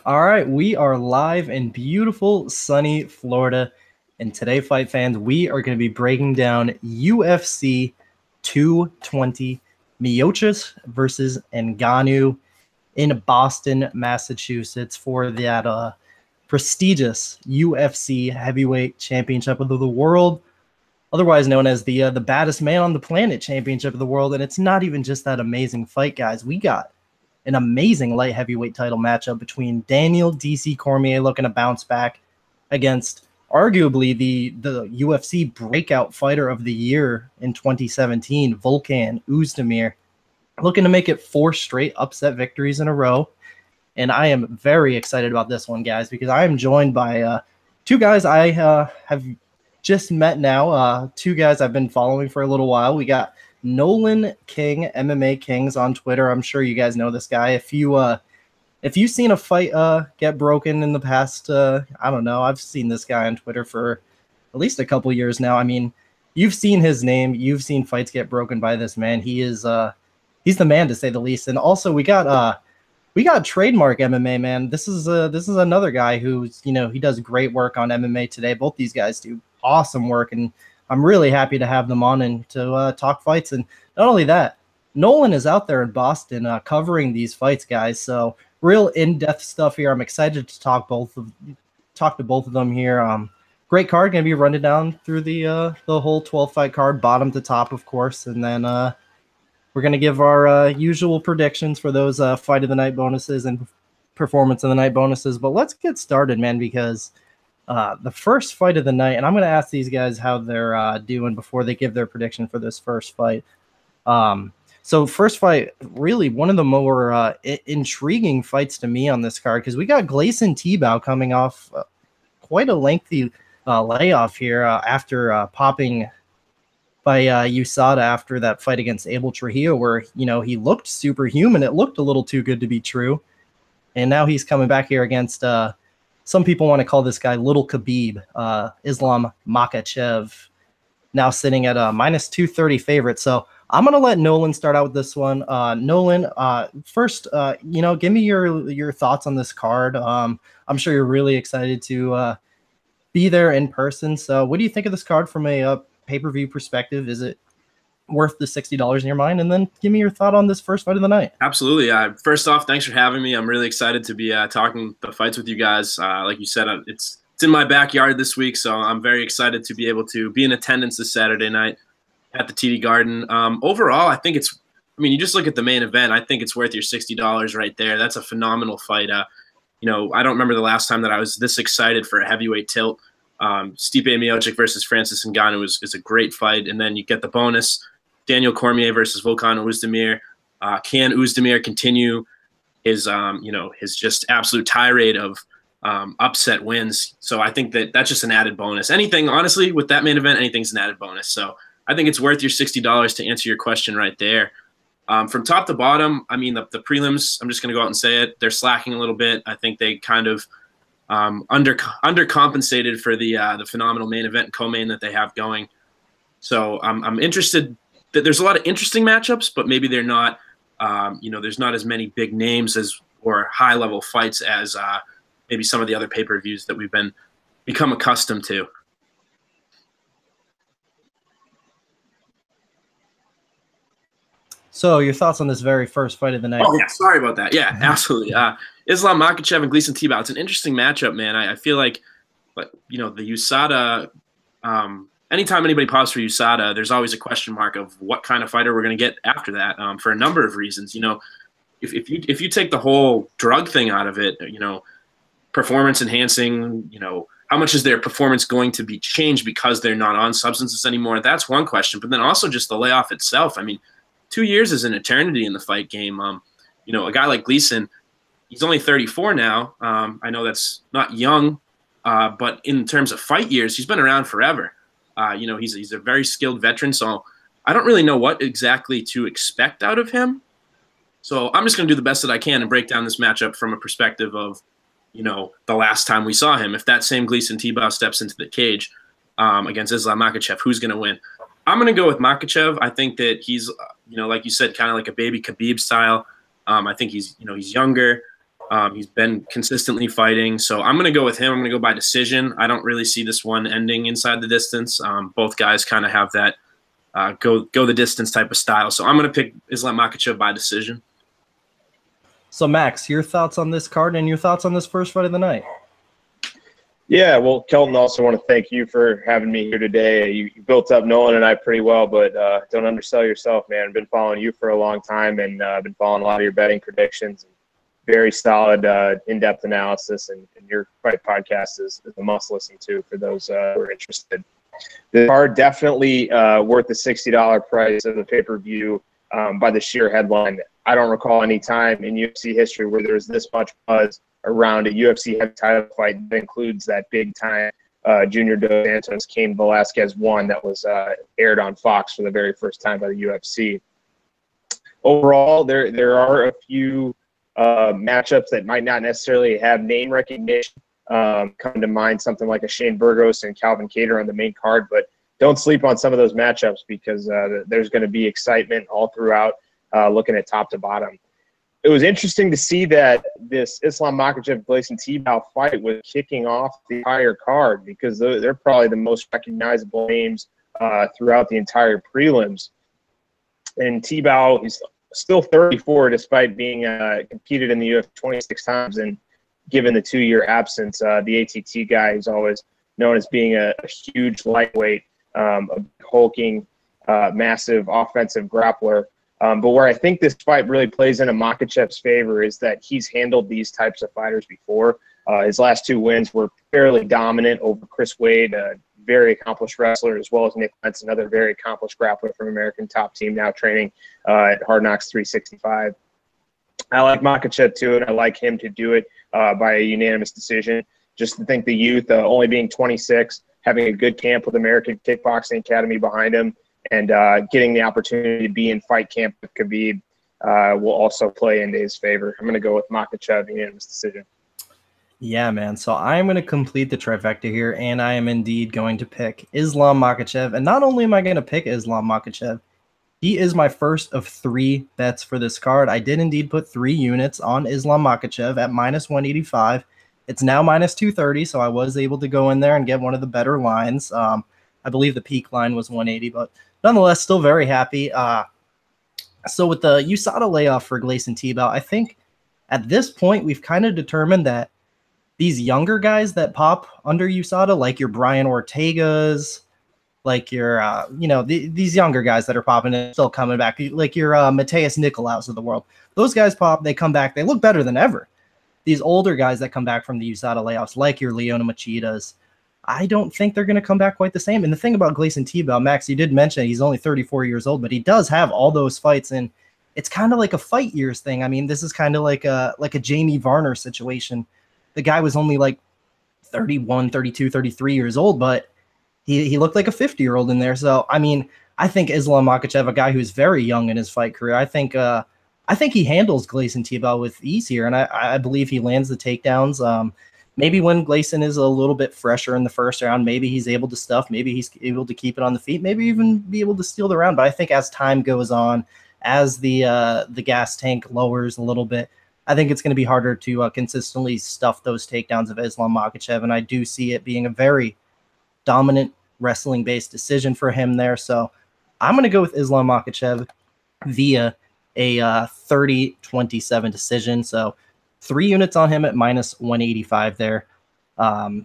All right, we are live in beautiful, sunny Florida. And today, fight fans, we are going to be breaking down UFC 220, Miocic versus Ngannou in Boston, Massachusetts for that prestigious UFC Heavyweight Championship of the World, otherwise known as the baddest man on the planet Championship of the World. And it's not even just that amazing fight, guys. We got an amazing light heavyweight title matchup between Daniel DC Cormier looking to bounce back against arguably the UFC breakout fighter of the year in 2017, Volkan Oezdemir, looking to make it 4 straight upset victories in a row. And I am very excited about this one, guys, because I am joined by 2 guys I have just met now, 2 guys I've been following for a little while. We got Nolan King, MMA Kings on Twitter. I'm sure you guys know this guy. If you've seen a fight get broken in the past, I don't know. I've seen this guy on Twitter for at least a couple years now. I mean, you've seen his name. You've seen fights get broken by this man. He's the man, to say the least. And also we got Trademark MMA, man. This is another guy who's, he does great work on MMA Today. Both these guys do awesome work, and I'm really happy to have them on and to talk fights. And not only that, Nolan is out there in Boston covering these fights, guys. So real in-depth stuff here. I'm excited to talk to both of them here. Great card, gonna be running down through the whole 12 fight card, bottom to top, of course, and then we're gonna give our usual predictions for those fight of the night bonuses and performance of the night bonuses. But let's get started, man, because the first fight of the night, and I'm going to ask these guys how they're doing before they give their prediction for this first fight. So first fight, really one of the more intriguing fights to me on this card, because we got Tibau coming off quite a lengthy layoff here after popping by USADA after that fight against Abel Trujillo, where, he looked superhuman. It looked a little too good to be true. And now he's coming back here against some people want to call this guy Little Khabib, Islam Makhachev, now sitting at a minus 230 favorite. So I'm going to let Nolan start out with this one. Nolan, first, give me your thoughts on this card. I'm sure you're really excited to be there in person. So what do you think of this card from a pay-per-view perspective? Is it worth the $60 in your mind? And then give me your thought on this first fight of the night. Absolutely. First off, thanks for having me. I'm really excited to be talking the fights with you guys. Like you said, it's in my backyard this week, so I'm very excited to be able to be in attendance this Saturday night at the TD Garden. Overall, I think you just look at the main event. I think it's worth your $60 right there. That's a phenomenal fight. I don't remember the last time that I was this excited for a heavyweight tilt. Stipe Miocic versus Francis Ngannou is a great fight, and then you get the bonus. Daniel Cormier versus Volkan Oezdemir. Can Oezdemir continue his just absolute tirade of upset wins? So I think that's just an added bonus. Anything, honestly, with that main event, anything's an added bonus. So I think it's worth your $60 to answer your question right there. From top to bottom, the prelims, I'm just going to go out and say it, they're slacking a little bit. I think they kind of undercompensated for the phenomenal main event and co-main that they have going. So I'm interested. There's a lot of interesting matchups, but maybe they're not, there's not as many big names or high-level fights as maybe some of the other pay-per-views that we've become accustomed to. So your thoughts on this very first fight of the night? Oh, yeah, sorry about that. Yeah, absolutely. Islam Makhachev and Tibau. It's an interesting matchup, man. I feel like, the USADA anytime anybody pops for USADA, there's always a question mark of what kind of fighter we're going to get after that, for a number of reasons. If you take the whole drug thing out of it, performance enhancing, how much is their performance going to be changed because they're not on substances anymore? That's one question. But then also just the layoff itself. 2 years is an eternity in the fight game. A guy like Gleason, he's only 34 now. I know that's not young, but in terms of fight years, he's been around forever. He's a very skilled veteran, so I don't really know what exactly to expect out of him. So I'm just going to do the best that I can and break down this matchup from a perspective of, the last time we saw him. If that same Tibau steps into the cage against Islam Makhachev, who's going to win? I'm going to go with Makhachev. I think that he's, like you said, kind of like a baby Khabib style. I think he's younger. He's been consistently fighting, so I'm going to go with him. I'm going to go by decision. I don't really see this one ending inside the distance. Both guys kind of have that go the distance type of style, so I'm going to pick Islam Makhachev by decision. So, Max, your thoughts on this card and your thoughts on this first fight of the night? Yeah, well, Kelton, also want to thank you for having me here today. You built up Nolan and I pretty well, but don't undersell yourself, man. I've been following you for a long time, and I've been following a lot of your betting predictions. Very solid, in-depth analysis, and your fight podcast is a must listen to for those who are interested. The card definitely worth the $60 price of the pay-per-view by the sheer headline. I don't recall any time in UFC history where there's this much buzz around a UFC heavy title fight that includes that big-time Junior Dos Santos Cain Velasquez one that was aired on Fox for the very first time by the UFC. Overall, there are a few matchups that might not necessarily have name recognition. Come to mind something like a Shane Burgos and Calvin Kattar on the main card, but don't sleep on some of those matchups because there's going to be excitement all throughout, looking at top to bottom. It was interesting to see that this Islam Makhachev-Gleison Tibau fight was kicking off the entire card because they're probably the most recognizable names throughout the entire prelims. And Tibau is still 34 despite being competed in the UFC 26 times, and given the 2-year absence, the ATT guy is always known as being a huge lightweight, a hulking, massive offensive grappler. But where I think this fight really plays into Makhachev's favor is that he's handled these types of fighters before. His last 2 wins were fairly dominant over Chris Wade, a very accomplished wrestler, as well as Nick Lentz, another very accomplished grappler from American Top Team, now training at Hard Knocks 365. I like Makhachev too, and I like him to do it by a unanimous decision. Just to think the youth, only being 26, having a good camp with American Kickboxing Academy behind him, and getting the opportunity to be in fight camp with Khabib will also play into his favor. I'm going to go with Makhachev unanimous decision. Yeah, man. So I'm going to complete the trifecta here, and I am indeed going to pick Islam Makhachev. And not only am I going to pick Islam Makhachev, he is my first of 3 bets for this card. I did indeed put 3 units on Islam Makhachev at -185. It's now -230, so I was able to go in there and get one of the better lines. I believe the peak line was 180, but nonetheless, still very happy. So with the USADA layoff for Gleison Tibau, I think at this point we've kind of determined that these younger guys that pop under USADA, like your Brian Ortegas, like your, these younger guys that are popping and still coming back, like your Mateus Nicolaus of the world. Those guys pop, they come back, they look better than ever. These older guys that come back from the USADA layoffs, like your Leona Machidas, I don't think they're going to come back quite the same. And the thing about Gleison Tibau, Max, you did mention he's only 34 years old, but he does have all those fights, and it's kind of like a fight years thing. I mean, this is kind of like a Jamie Varner situation. The guy was only like 31, 32, 33 years old, but he looked like a 50-year-old in there. So, I mean, I think Islam Makhachev, a guy who's very young in his fight career, I think he handles Gleison Tibau with ease here, and I believe he lands the takedowns. Maybe when Gleison is a little bit fresher in the first round, maybe he's able to stuff, maybe he's able to keep it on the feet, maybe even be able to steal the round. But I think as time goes on, as the gas tank lowers a little bit, I think it's going to be harder to consistently stuff those takedowns of Islam Makhachev, and I do see it being a very dominant wrestling-based decision for him there. So I'm going to go with Islam Makhachev via a 30-27 decision. So 3 units on him at -185 there.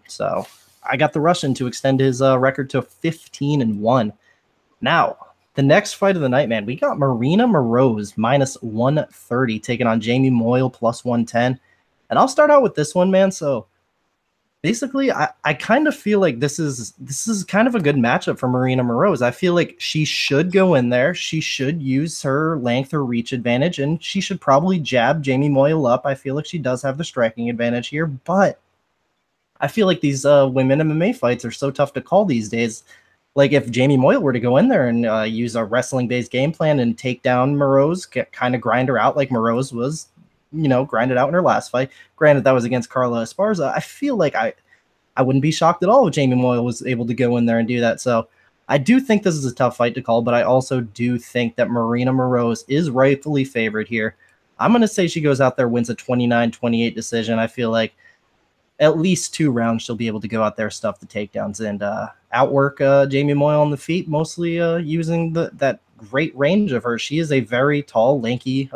So I got the Russian to extend his record to 15-1. Now, the next fight of the night, man, we got Marina Moroz -130 taking on Jamie Moyle +110. And I'll start out with this one, man. So basically, I kind of feel like this is kind of a good matchup for Marina Moroz. I feel like she should go in there. She should use her length or reach advantage, and she should probably jab Jamie Moyle up. I feel like she does have the striking advantage here, but I feel like these women MMA fights are so tough to call these days. Like if Jamie Moyle were to go in there and use a wrestling-based game plan and take down Moroz, kind of grind her out like Moroz was, grinded out in her last fight. Granted, that was against Carla Esparza. I feel like I wouldn't be shocked at all if Jamie Moyle was able to go in there and do that. So I do think this is a tough fight to call, but I also do think that Marina Moroz is rightfully favored here. I'm going to say she goes out there, wins a 29-28 decision. I feel like at least 2 rounds she'll be able to go out there, stuff the takedowns, and outwork Jamie Moyle on the feet, mostly using that great range of her. She is a very tall, lanky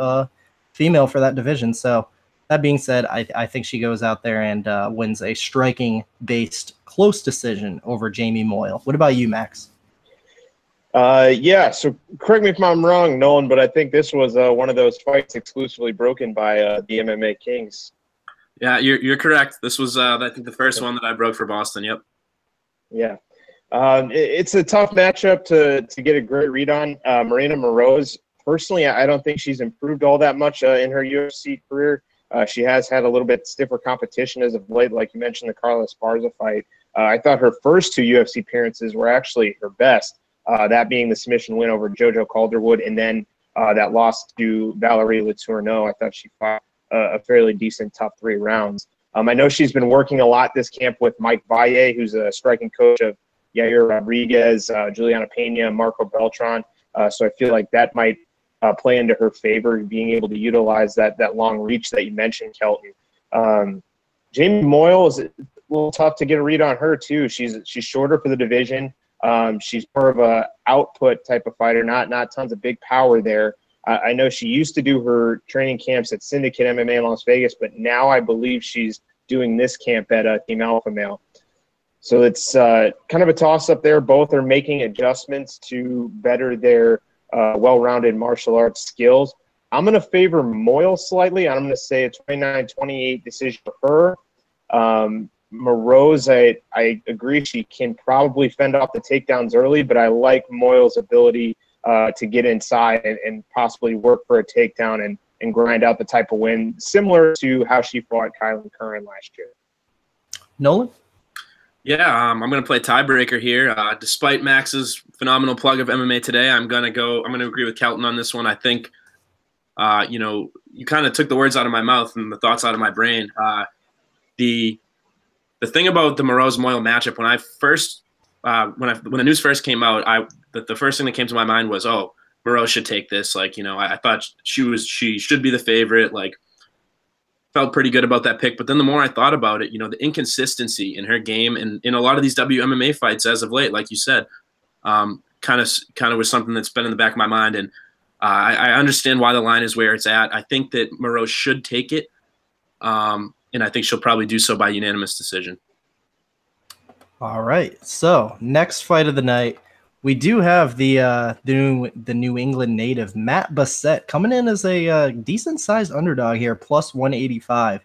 female for that division. So that being said, I think she goes out there and wins a striking-based close decision over Jamie Moyle. What about you, Max? Yeah, so correct me if I'm wrong, Nolan, but I think this was one of those fights exclusively broken by the MMA Kings. Yeah, you're correct. This was, I think, the first one that I broke for Boston. Yep. Yeah. It's a tough matchup to get a great read on. Marina Moroz, personally, I don't think she's improved all that much in her UFC career. She has had a little bit stiffer competition as of late, like you mentioned, the Carla Esparza fight. I thought her first 2 UFC appearances were actually her best, that being the submission win over JoJo Calderwood, and then that loss to Valerie Letourneau. I thought she fought a fairly decent top 3 rounds. I know she's been working a lot this camp with Mike Valle, who's a striking coach of Yair Rodriguez, Juliana Pena, Marco Beltran. So I feel like that might play into her favor, being able to utilize that long reach that you mentioned, Kelton. Jamie Moyle is a little tough to get a read on her too. She's shorter for the division. She's more of a output type of fighter, not tons of big power there. I know she used to do her training camps at Syndicate MMA in Las Vegas, but now I believe she's doing this camp at Team Alpha Male. So it's kind of a toss-up there. Both are making adjustments to better their well-rounded martial arts skills. I'm going to favor Moyle slightly. I'm going to say a 29-28 decision for her. Moroz, I agree she can probably fend off the takedowns early, but I like Moyle's ability to get inside and possibly work for a takedown and grind out the type of win, similar to how she fought Kylan Curran last year. Nolan? Yeah, I'm going to play tiebreaker here. Despite Max's phenomenal plug of MMA today, I'm going to agree with Kelton on this one. I think, you kind of took the words out of my mouth and the thoughts out of my brain. The thing about the Moroz Moyle matchup, when I first when the news first came out, the first thing that came to my mind was, oh, Moroz should take this. Like, I thought she should be the favorite. Like, felt pretty good about that pick. But then the more I thought about it, the inconsistency in her game and in a lot of these WMMA fights as of late, like you said, kind of was something that's been in the back of my mind. And I understand why the line is where it's at. I think that Moroz should take it. And I think she'll probably do so by unanimous decision. All right. So next fight of the night, we do have the New England native Matt Bessette coming in as a decent-sized underdog here, plus 185.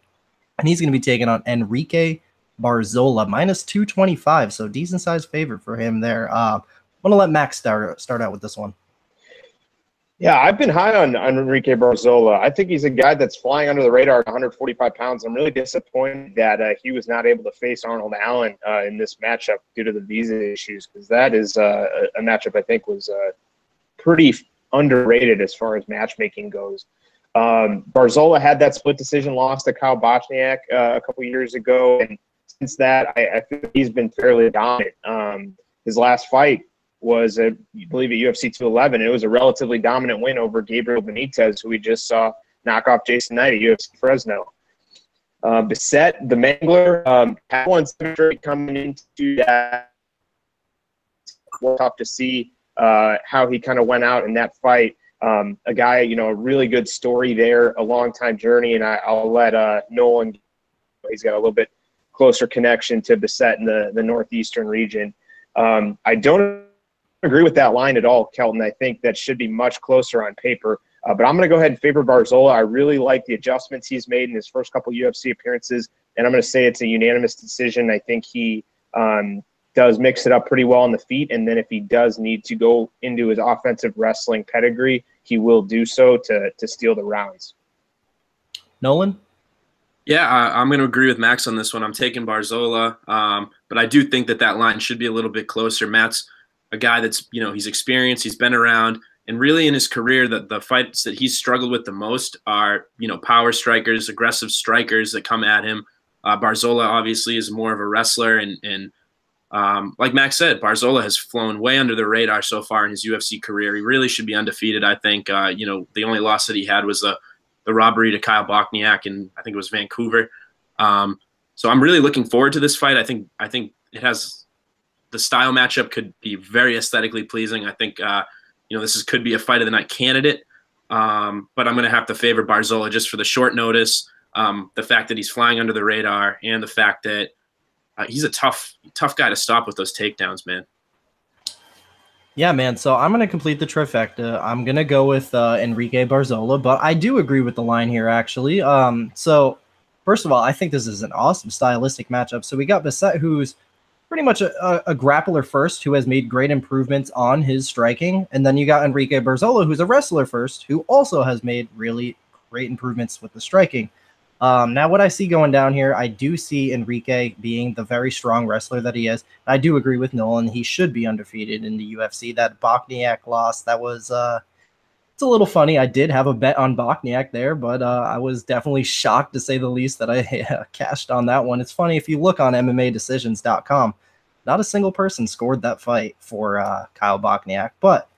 And he's going to be taking on Enrique Barzola, minus 225. So decent-sized favorite for him there. I want to let Max start out with this one. Yeah, I've been high on Enrique Barzola. I think he's a guy that's flying under the radar at 145 pounds. I'm really disappointed that he was not able to face Arnold Allen in this matchup due to the visa issues, because that is a matchup I think was pretty underrated as far as matchmaking goes. Barzola had that split decision loss to Kyle Bochniak a couple years ago, and since that, I think he's been fairly dominant. His last fight was, I believe, at UFC 211. It was a relatively dominant win over Gabriel Benitez, who we just saw knock off Jason Knight at UFC Fresno. Bessette, the Mangler, had one straight coming into that. Tough to see how he kind of went out in that fight. A guy, a really good story there, a long-time journey, and I'll let Nolan, he's got a little bit closer connection to Bessette in the northeastern region. I don't agree with that line at all, Kelton. I think that should be much closer on paper. But I'm going to go ahead and favor Barzola. I really like the adjustments he's made in his first couple UFC appearances, and I'm going to say it's a unanimous decision. I think he does mix it up pretty well on the feet, and then if he does need to go into his offensive wrestling pedigree, he will do so to steal the rounds. Nolan? Yeah, I'm going to agree with Max on this one. I'm taking Barzola, but I do think that line should be a little bit closer. Matt's a guy that's, he's experienced, he's been around, and really in his career, the fights that he's struggled with the most are, power strikers, aggressive strikers that come at him. Barzola obviously is more of a wrestler, and like Max said, Barzola has flown way under the radar so far in his UFC career. He really should be undefeated, I think. The only loss that he had was the the robbery to Kyle Bochniak, and I think it was Vancouver. So I'm really looking forward to this fight. I think it has the style matchup could be very aesthetically pleasing. I think this could be a fight of the night candidate. But I'm going to have to favor Barzola just for the short notice, the fact that he's flying under the radar, and the fact that he's a tough guy to stop with those takedowns, man. Yeah, man. So I'm going to complete the trifecta. I'm going to go with Enrique Barzola, but I do agree with the line here, actually. So first of all, I think this is an awesome stylistic matchup. So we got Bessette, who's pretty much a grappler first, who has made great improvements on his striking. And then you got Enrique Barzola, who's a wrestler first, who also has made really great improvements with the striking. Now, what I see going down here, I do see Enrique being the very strong wrestler that he is. I do agree with Nolan. He should be undefeated in the UFC. That Bochniak loss, that was it's a little funny. I did have a bet on Bochniak there, but I was definitely shocked, to say the least, that I cashed on that one. It's funny, if you look on MMADecisions.com, not a single person scored that fight for Kyle Bochniak. But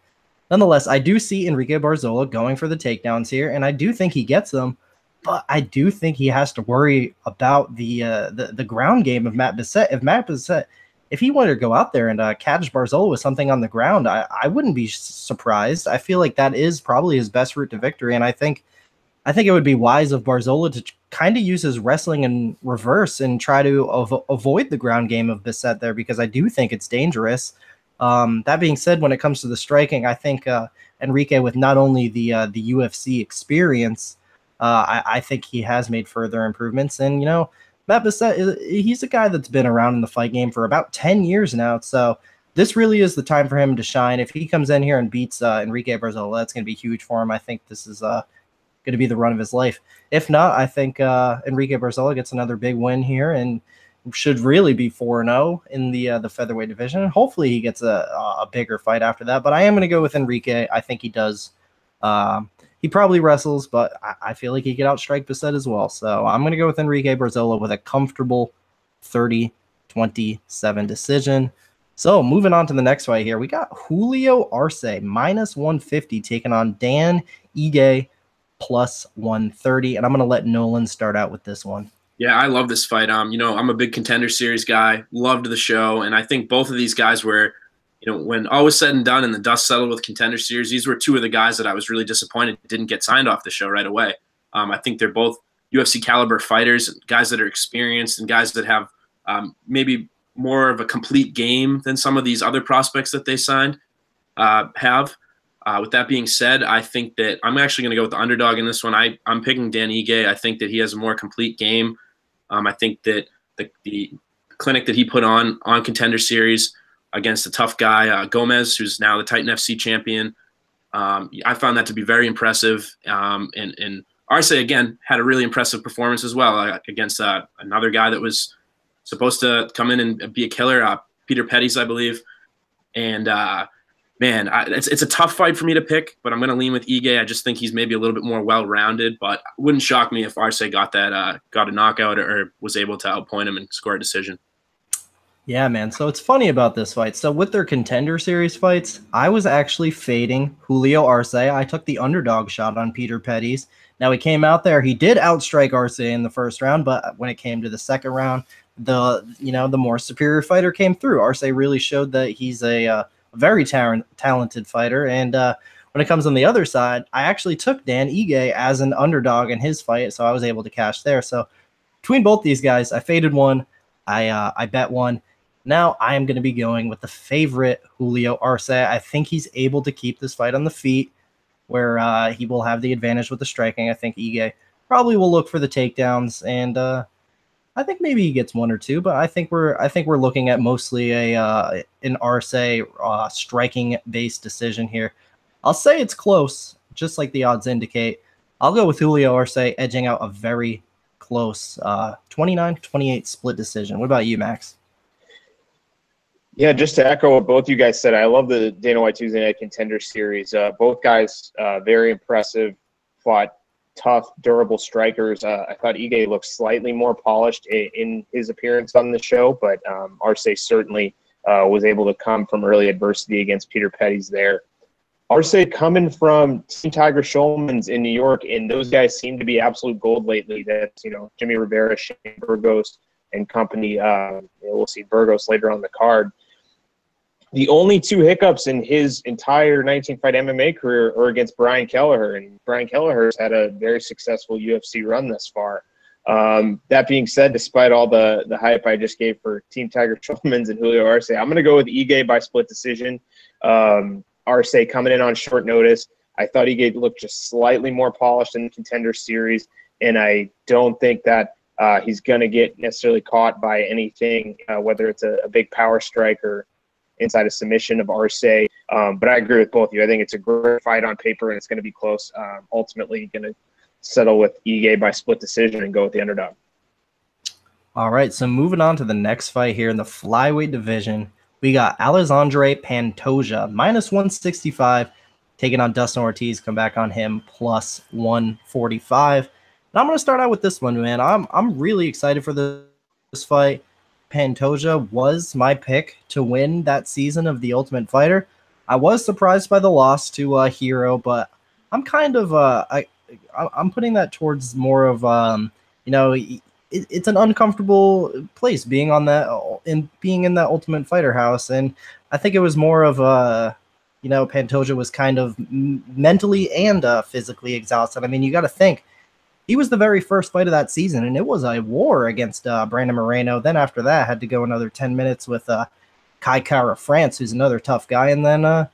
nonetheless, I do see Enrique Barzola going for the takedowns here, and I do think he gets them. But I do think he has to worry about the ground game of Matt Bessette. If he wanted to go out there and catch Barzola with something on the ground, I wouldn't be surprised. I feel like that is probably his best route to victory, and I think it would be wise of Barzola to kind of use his wrestling in reverse and try to avoid the ground game of Bessette there, because I do think it's dangerous. That being said, when it comes to the striking, I think Enrique, with not only the UFC experience, I think he has made further improvements. And, Matt Bessette, he's a guy that's been around in the fight game for about 10 years now. So this really is the time for him to shine. If he comes in here and beats Enrique Barzola, that's going to be huge for him. I think this is going to be the run of his life. If not, I think Enrique Barzola gets another big win here and should really be 4-0 in the featherweight division. And hopefully he gets a bigger fight after that. But I am going to go with Enrique. I think he does. He probably wrestles, but I feel like he could outstrike Bessette as well. So I'm going to go with Enrique Barzola with a comfortable 30-27 decision. So moving on to the next fight here, we got Julio Arce -150 taking on Dan Ige +130. And I'm going to let Nolan start out with this one. Yeah, I love this fight. I'm a big Contender Series guy. Loved the show, and I think both of these guys were, when all was said and done and the dust settled with Contender Series, these were two of the guys that I was really disappointed didn't get signed off the show right away. I think they're both UFC caliber fighters, guys that are experienced and guys that have maybe more of a complete game than some of these other prospects that they signed have. With that being said, I think that I'm actually going to go with the underdog in this one. I'm picking Dan Ige. I think that he has a more complete game. I think that the clinic that he put on Contender Series against a tough guy, Gomez, who's now the Titan FC champion, I found that to be very impressive. And Arce, again, had a really impressive performance as well against another guy that was supposed to come in and be a killer, Peter Pettis, I believe. And, man, it's a tough fight for me to pick, but I'm going to lean with Ige. I just think he's maybe a little bit more well-rounded, but it wouldn't shock me if Arce got a knockout or was able to outpoint him and score a decision. Yeah, man. So it's funny about this fight. So with their Contender Series fights, I was actually fading Julio Arce. I took the underdog shot on Peter Pettis. Now he came out there. He did outstrike Arce in the first round, but when it came to the second round, the more superior fighter came through. Arce really showed that he's a very talented fighter. And when it comes on the other side, I actually took Dan Ige as an underdog in his fight, so I was able to cash there. So between both these guys, I faded one. I bet one. Now I am going to be going with the favorite, Julio Arce. I think he's able to keep this fight on the feet, where he will have the advantage with the striking. I think Ige probably will look for the takedowns, and I think maybe he gets one or two. But I think we're looking at mostly an Arce striking based decision here. I'll say it's close, just like the odds indicate. I'll go with Julio Arce edging out a very close 29-28 split decision. What about you, Max? Yeah, just to echo what both you guys said, I love the Dana White Tuesday Night Contender Series. Both guys very impressive, fought tough, durable strikers. I thought Ige looked slightly more polished in his appearance on the show, but Arce certainly was able to come from early adversity against Peter Pettis there. Arce coming from Team Tiger Schulman's in New York, and those guys seem to be absolute gold lately. That's, Jimmy Rivera, Shane Burgos, and company. We'll see Burgos later on the card. The only 2 hiccups in his entire 19-fight MMA career are against Brian Kelleher, and Brian Kelleher's had a very successful UFC run thus far. That being said, despite all the hype I just gave for Team Tiger Schulman's and Julio Arce, I'm going to go with Ige by split decision. Arce coming in on short notice. I thought Ige looked just slightly more polished in the Contender Series, and I don't think that he's going to get necessarily caught by anything, whether it's a big power strike or inside a submission of Arce. But I agree with both of you. I think it's a great fight on paper, and it's going to be close. Ultimately, going to settle with Ige by split decision and go with the underdog. All right, so moving on to the next fight here in the flyweight division, we got Alexandre Pantoja, -165, taking on Dustin Ortiz. Come back on him, +145. And I'm going to start out with this one, man. I'm really excited for this fight. Pantoja was my pick to win that season of The Ultimate Fighter. I was surprised by the loss to Hero, but I'm kind of I'm putting that towards more of it's an uncomfortable place being on that and being in that Ultimate Fighter house, and I think it was more of Pantoja was kind of mentally and physically exhausted. I mean, you got to think he was the very first fight of that season, and it was a war against Brandon Moreno. Then after that, had to go another 10 minutes with Kai Kara France, who's another tough guy, and then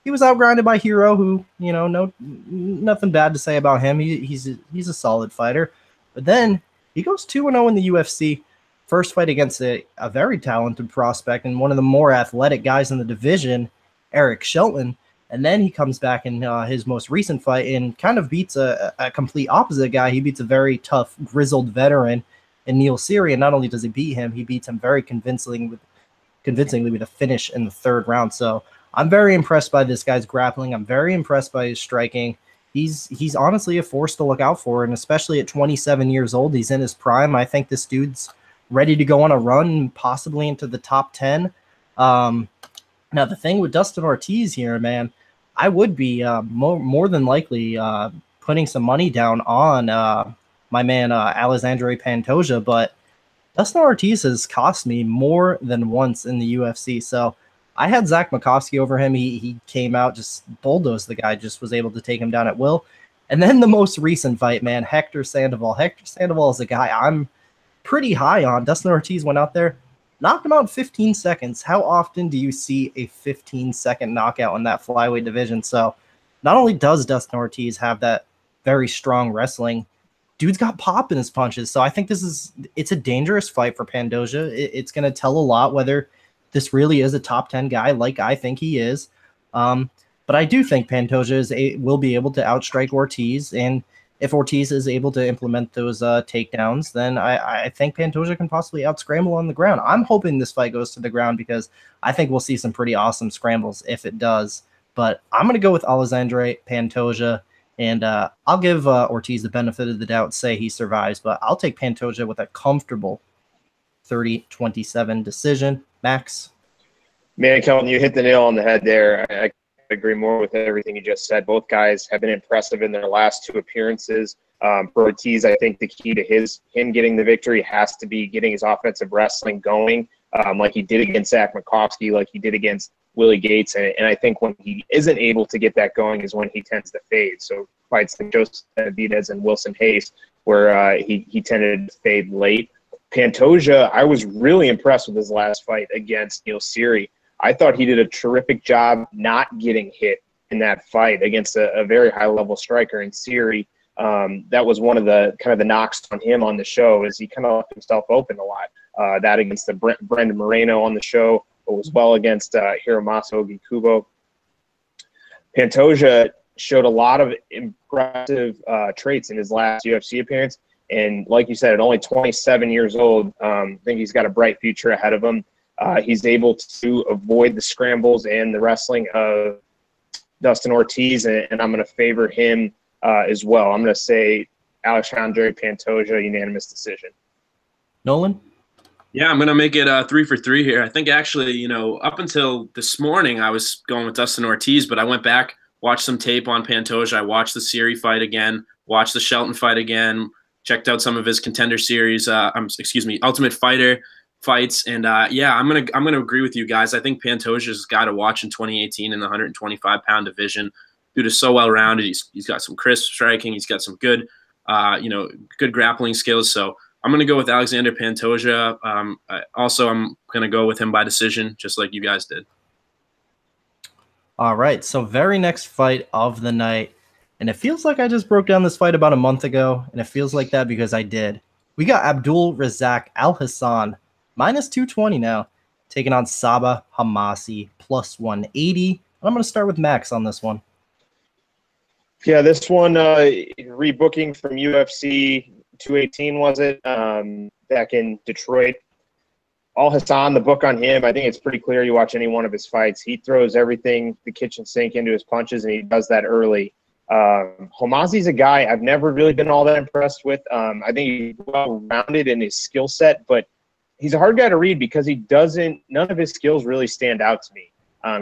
he was outgrinded by Hero, who nothing bad to say about him. He's a solid fighter, but then he goes 2-0 in the UFC. First fight against a very talented prospect and one of the more athletic guys in the division, Eric Shelton. And then he comes back in his most recent fight and kind of beats a complete opposite guy. He beats a very tough, grizzled veteran in Neil Seery. And not only does he beat him, he beats him very convincingly with a finish in the 3rd round. So I'm very impressed by this guy's grappling. I'm very impressed by his striking. He's honestly a force to look out for, and especially at 27 years old, he's in his prime. I think this dude's ready to go on a run, possibly into the top 10. Now, the thing with Dustin Ortiz here, man, I would be more than likely putting some money down on my man Alexandre Pantoja, but Dustin Ortiz has cost me more than once in the UFC, so I had Zach Makovsky over him. He came out, just bulldozed the guy, just was able to take him down at will. And then the most recent fight, man, Hector Sandoval. Hector Sandoval is a guy I'm pretty high on. Dustin Ortiz went out there, knocked him out in 15 seconds. How often do you see a 15-second knockout in that flyweight division? So not only does Dustin Ortiz have that very strong wrestling, dude's got pop in his punches. So I think it's a dangerous fight for Pantoja. It's going to tell a lot whether this really is a top 10 guy like I think he is. But I do think Pantoja will be able to outstrike Ortiz. And if Ortiz is able to implement those takedowns, then I think Pantoja can possibly outscramble on the ground. I'm hoping this fight goes to the ground because I think we'll see some pretty awesome scrambles if it does. But I'm going to go with Alexandre Pantoja. And I'll give Ortiz the benefit of the doubt, say he survives. But I'll take Pantoja with a comfortable 30-27 decision. Max? Man, Kelton, you hit the nail on the head there. I agree more with everything you just said. Both guys have been impressive in their last 2 appearances. For Ortiz, I think the key to him getting the victory has to be getting his offensive wrestling going, like he did against Zach Makovsky, like he did against Willie Gates. And I think when he isn't able to get that going is when he tends to fade. So fights like Joseph Benavidez and Wilson Hayes, where he tended to fade late. Pantoja, I was really impressed with his last fight against Neil Seery. I thought he did a terrific job not getting hit in that fight against a very high-level striker in Seery. That was one of the kind of the knocks on him on the show, is he kind of left himself open a lot. That against the Brandon Moreno on the show, but was well against Hiromasa Ogikubo. Pantoja showed a lot of impressive traits in his last UFC appearance. And like you said, at only 27 years old, I think he's got a bright future ahead of him. He's able to avoid the scrambles and the wrestling of Dustin Ortiz, and I'm going to favor him as well. I'm going to say Alexandre Pantoja, unanimous decision. Nolan? Yeah, I'm going to make it 3 for 3 here. I think actually, up until this morning, I was going with Dustin Ortiz, but I went back, watched some tape on Pantoja. I watched the Siri fight again, watched the Shelton fight again, checked out some of his Contender Series, Ultimate Fighter fights, and yeah, I'm gonna agree with you guys. I think Pantoja's got to watch in 2018 in the 125-pound division. Dude is so well rounded. He's got some crisp striking. He's got some good, good grappling skills. So I'm gonna go with Alexander Pantoja. I'm gonna go with him by decision, just like you guys did. All right, so very next fight of the night, and it feels like I just broke down this fight about a month ago, and it feels like that because I did. We got Abdul Razak Al-Hassan, minus 220 now, taking on Sabah Homasi, plus 180. And I'm going to start with Max on this one. Yeah, this one, rebooking from UFC 218, was it? Back in Detroit. Al-Hassan, the book on him, I think it's pretty clear. You watch any one of his fights, he throws everything, the kitchen sink, into his punches, and he does that early. Homasi's a guy I've never really been all that impressed with. I think he's well-rounded in his skill set, but he's a hard guy to read because none of his skills really stand out to me.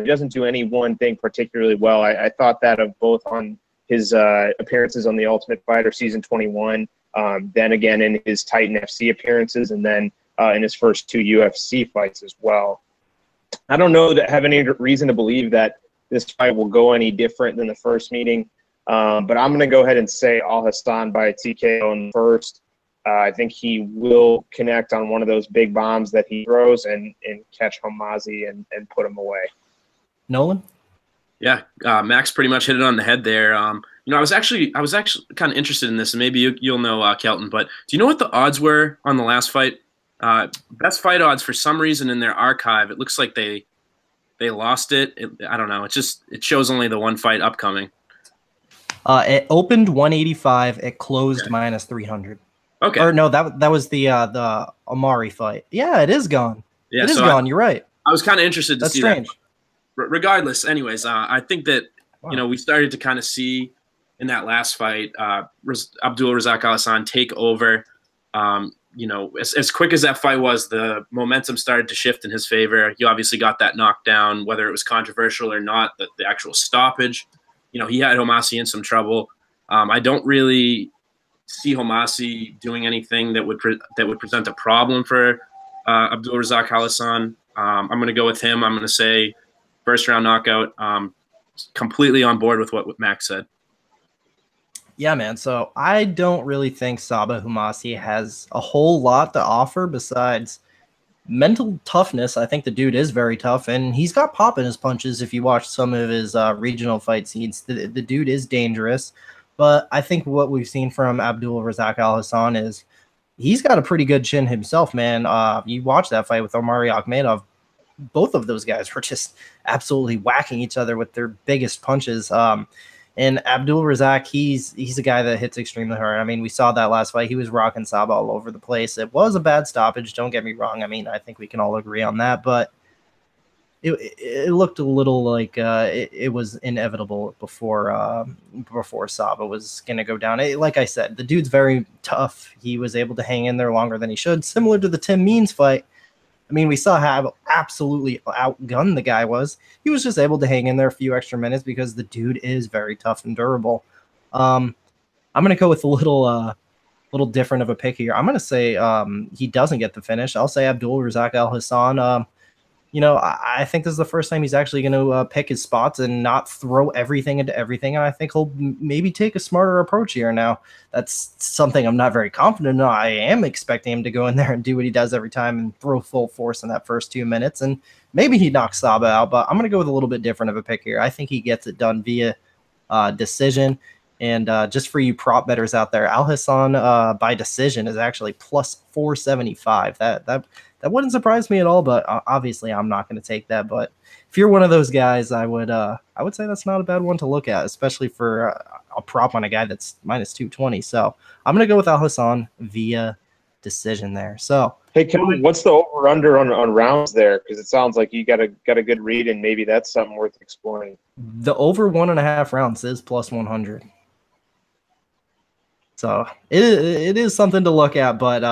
He doesn't do any one thing particularly well. I thought that of both on his appearances on The Ultimate Fighter Season 21, then again in his Titan FC appearances, and then in his first 2 UFC fights as well. I don't know that I have any reason to believe that this fight will go any different than the first meeting, but I'm going to go ahead and say Al-Hassan by TKO in the first. I think he will connect on one of those big bombs that he throws and catch Homasi and put him away. Nolan? Yeah, Max pretty much hit it on the head there. I was actually kind of interested in this, and maybe you'll know, Kelton. But do you know what the odds were on the last fight? Best fight odds, for some reason in their archive, it looks like they lost it. I don't know. It shows only the one fight upcoming. It opened 185. It closed minus 300. Okay. Or no, that was the Amari fight. Yeah, it is gone. Yeah, it is gone. You're right. I was kind of interested to see strange. that. Regardless, anyways, I think that we started to kind of see in that last fight Abdul Razak Al-Hassan take over. As quick as that fight was, the momentum started to shift in his favor. He obviously got that knockdown, whether it was controversial or not. The actual stoppage, he had Homasi in some trouble. I don't really see Homasi doing anything that would present a problem for Abdul Razak Al-Hassan. I'm going to go with him. I'm going to say first round knockout. Completely on board with what Max said. Yeah, man. So I don't really think Sabah Homasi has a whole lot to offer besides mental toughness. I think the dude is very tough, and he's got pop in his punches. If you watch some of his regional fight scenes, the dude is dangerous. But I think what we've seen from Abdul Razak Al-Hassan is he's got a pretty good chin himself, man. You watch that fight with Omari Akhmedov. Both of those guys were just absolutely whacking each other with their biggest punches. And Abdul Razak, he's a guy that hits extremely hard. I mean, we saw that last fight. He was rocking Sabah all over the place. It was a bad stoppage. Don't get me wrong. I mean, I think we can all agree on that. But it looked a little like it was inevitable before Sabah was going to go down. Like I said, the dude's very tough. He was able to hang in there longer than he should, similar to the Tim Means fight. I mean, we saw how absolutely outgunned the guy was. He was just able to hang in there a few extra minutes because the dude is very tough and durable. I'm going to go with a little different of a pick here. I'm going to say he doesn't get the finish. I'll say Abdul Razak Al-Hassan. I think this is the first time he's actually going to pick his spots and not throw everything into everything. And I think he'll maybe take a smarter approach here. Now, that's something I'm not very confident in. I am expecting him to go in there and do what he does every time and throw full force in that first 2 minutes. And maybe he knocks Sabah out, but I'm going to go with a little bit different of a pick here. I think he gets it done via decision. And just for you prop bettors out there, Al-Hassan by decision is actually plus 475. That wouldn't surprise me at all, but obviously I'm not going to take that. But if you're one of those guys, I would say that's not a bad one to look at, especially for a prop on a guy that's minus 220. So I'm going to go with Al-Hassan via decision there. So hey, Kevin, what's the over under on rounds there? Because it sounds like you got a good read, and maybe that's something worth exploring. The over 1.5 rounds is plus 100. So it is something to look at, but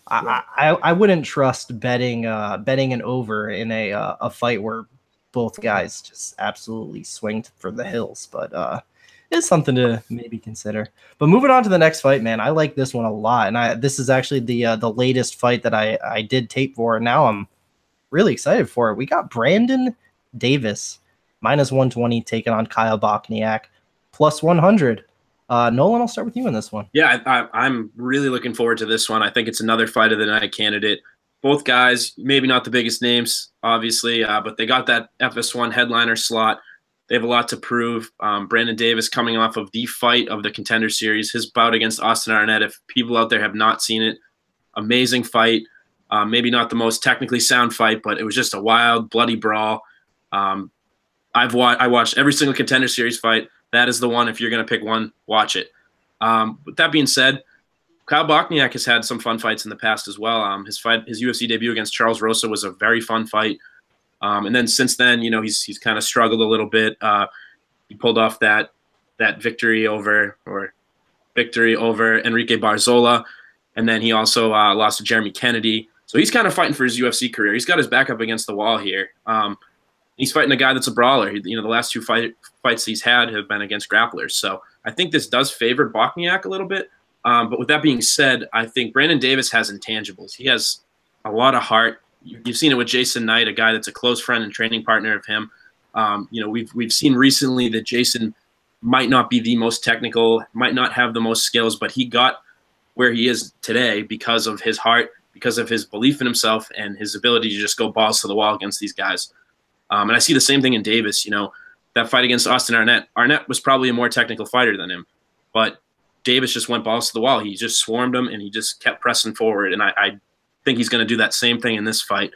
I wouldn't trust betting an over in a fight where both guys just absolutely swing for the hills, but it's something to maybe consider. But moving on to the next fight, man, I like this one a lot, and this is actually the latest fight that I did tape for, and now I'm really excited for it. We got Brandon Davis -120 taking on Kyle Bochniak +100. Nolan, I'll start with you in this one. Yeah, I'm really looking forward to this one. I think it's another fight of the night candidate. Both guys, maybe not the biggest names, obviously, but they got that FS1 headliner slot. They have a lot to prove. Brandon Davis coming off of the fight of the Contender Series, his bout against Austin Arnett. If people out there have not seen it, amazing fight. Maybe not the most technically sound fight, but it was just a wild, bloody brawl. I watched every single Contender Series fight. That is the one. If you're going to pick one, watch it. With that being said, Kyle Bochniak has had some fun fights in the past as well. His UFC debut against Charles Rosa was a very fun fight. And then since then, you know, he's kind of struggled a little bit. He pulled off that victory over Enrique Barzola, and then he also lost to Jeremy Kennedy. So he's kind of fighting for his UFC career. He's got his back up against the wall here. He's fighting a guy that's a brawler. You know, the last two fights he's had have been against grapplers. So I think this does favor Bochniak a little bit. But with that being said, I think Brandon Davis has intangibles. He has a lot of heart. You've seen it with Jason Knight, a guy that's a close friend and training partner of him. You know, we've seen recently that Jason might not be the most technical, might not have the most skills, but he got where he is today because of his heart, because of his belief in himself, and his ability to just go balls to the wall against these guys. And I see the same thing in Davis. You know, that fight against Austin Arnett. Arnett was probably a more technical fighter than him, but Davis just went balls to the wall. He just swarmed him, and he just kept pressing forward. And I think he's going to do that same thing in this fight.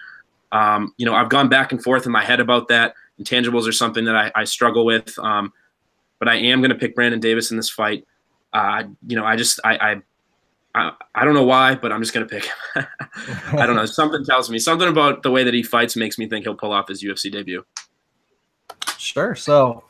You know, I've gone back and forth in my head about that. Intangibles are something that I struggle with, but I am going to pick Brandon Davis in this fight. You know, I don't know why, but I'm just going to pick him. I don't know. Something tells me. Something about the way that he fights makes me think he'll pull off his UFC debut. Sure. So,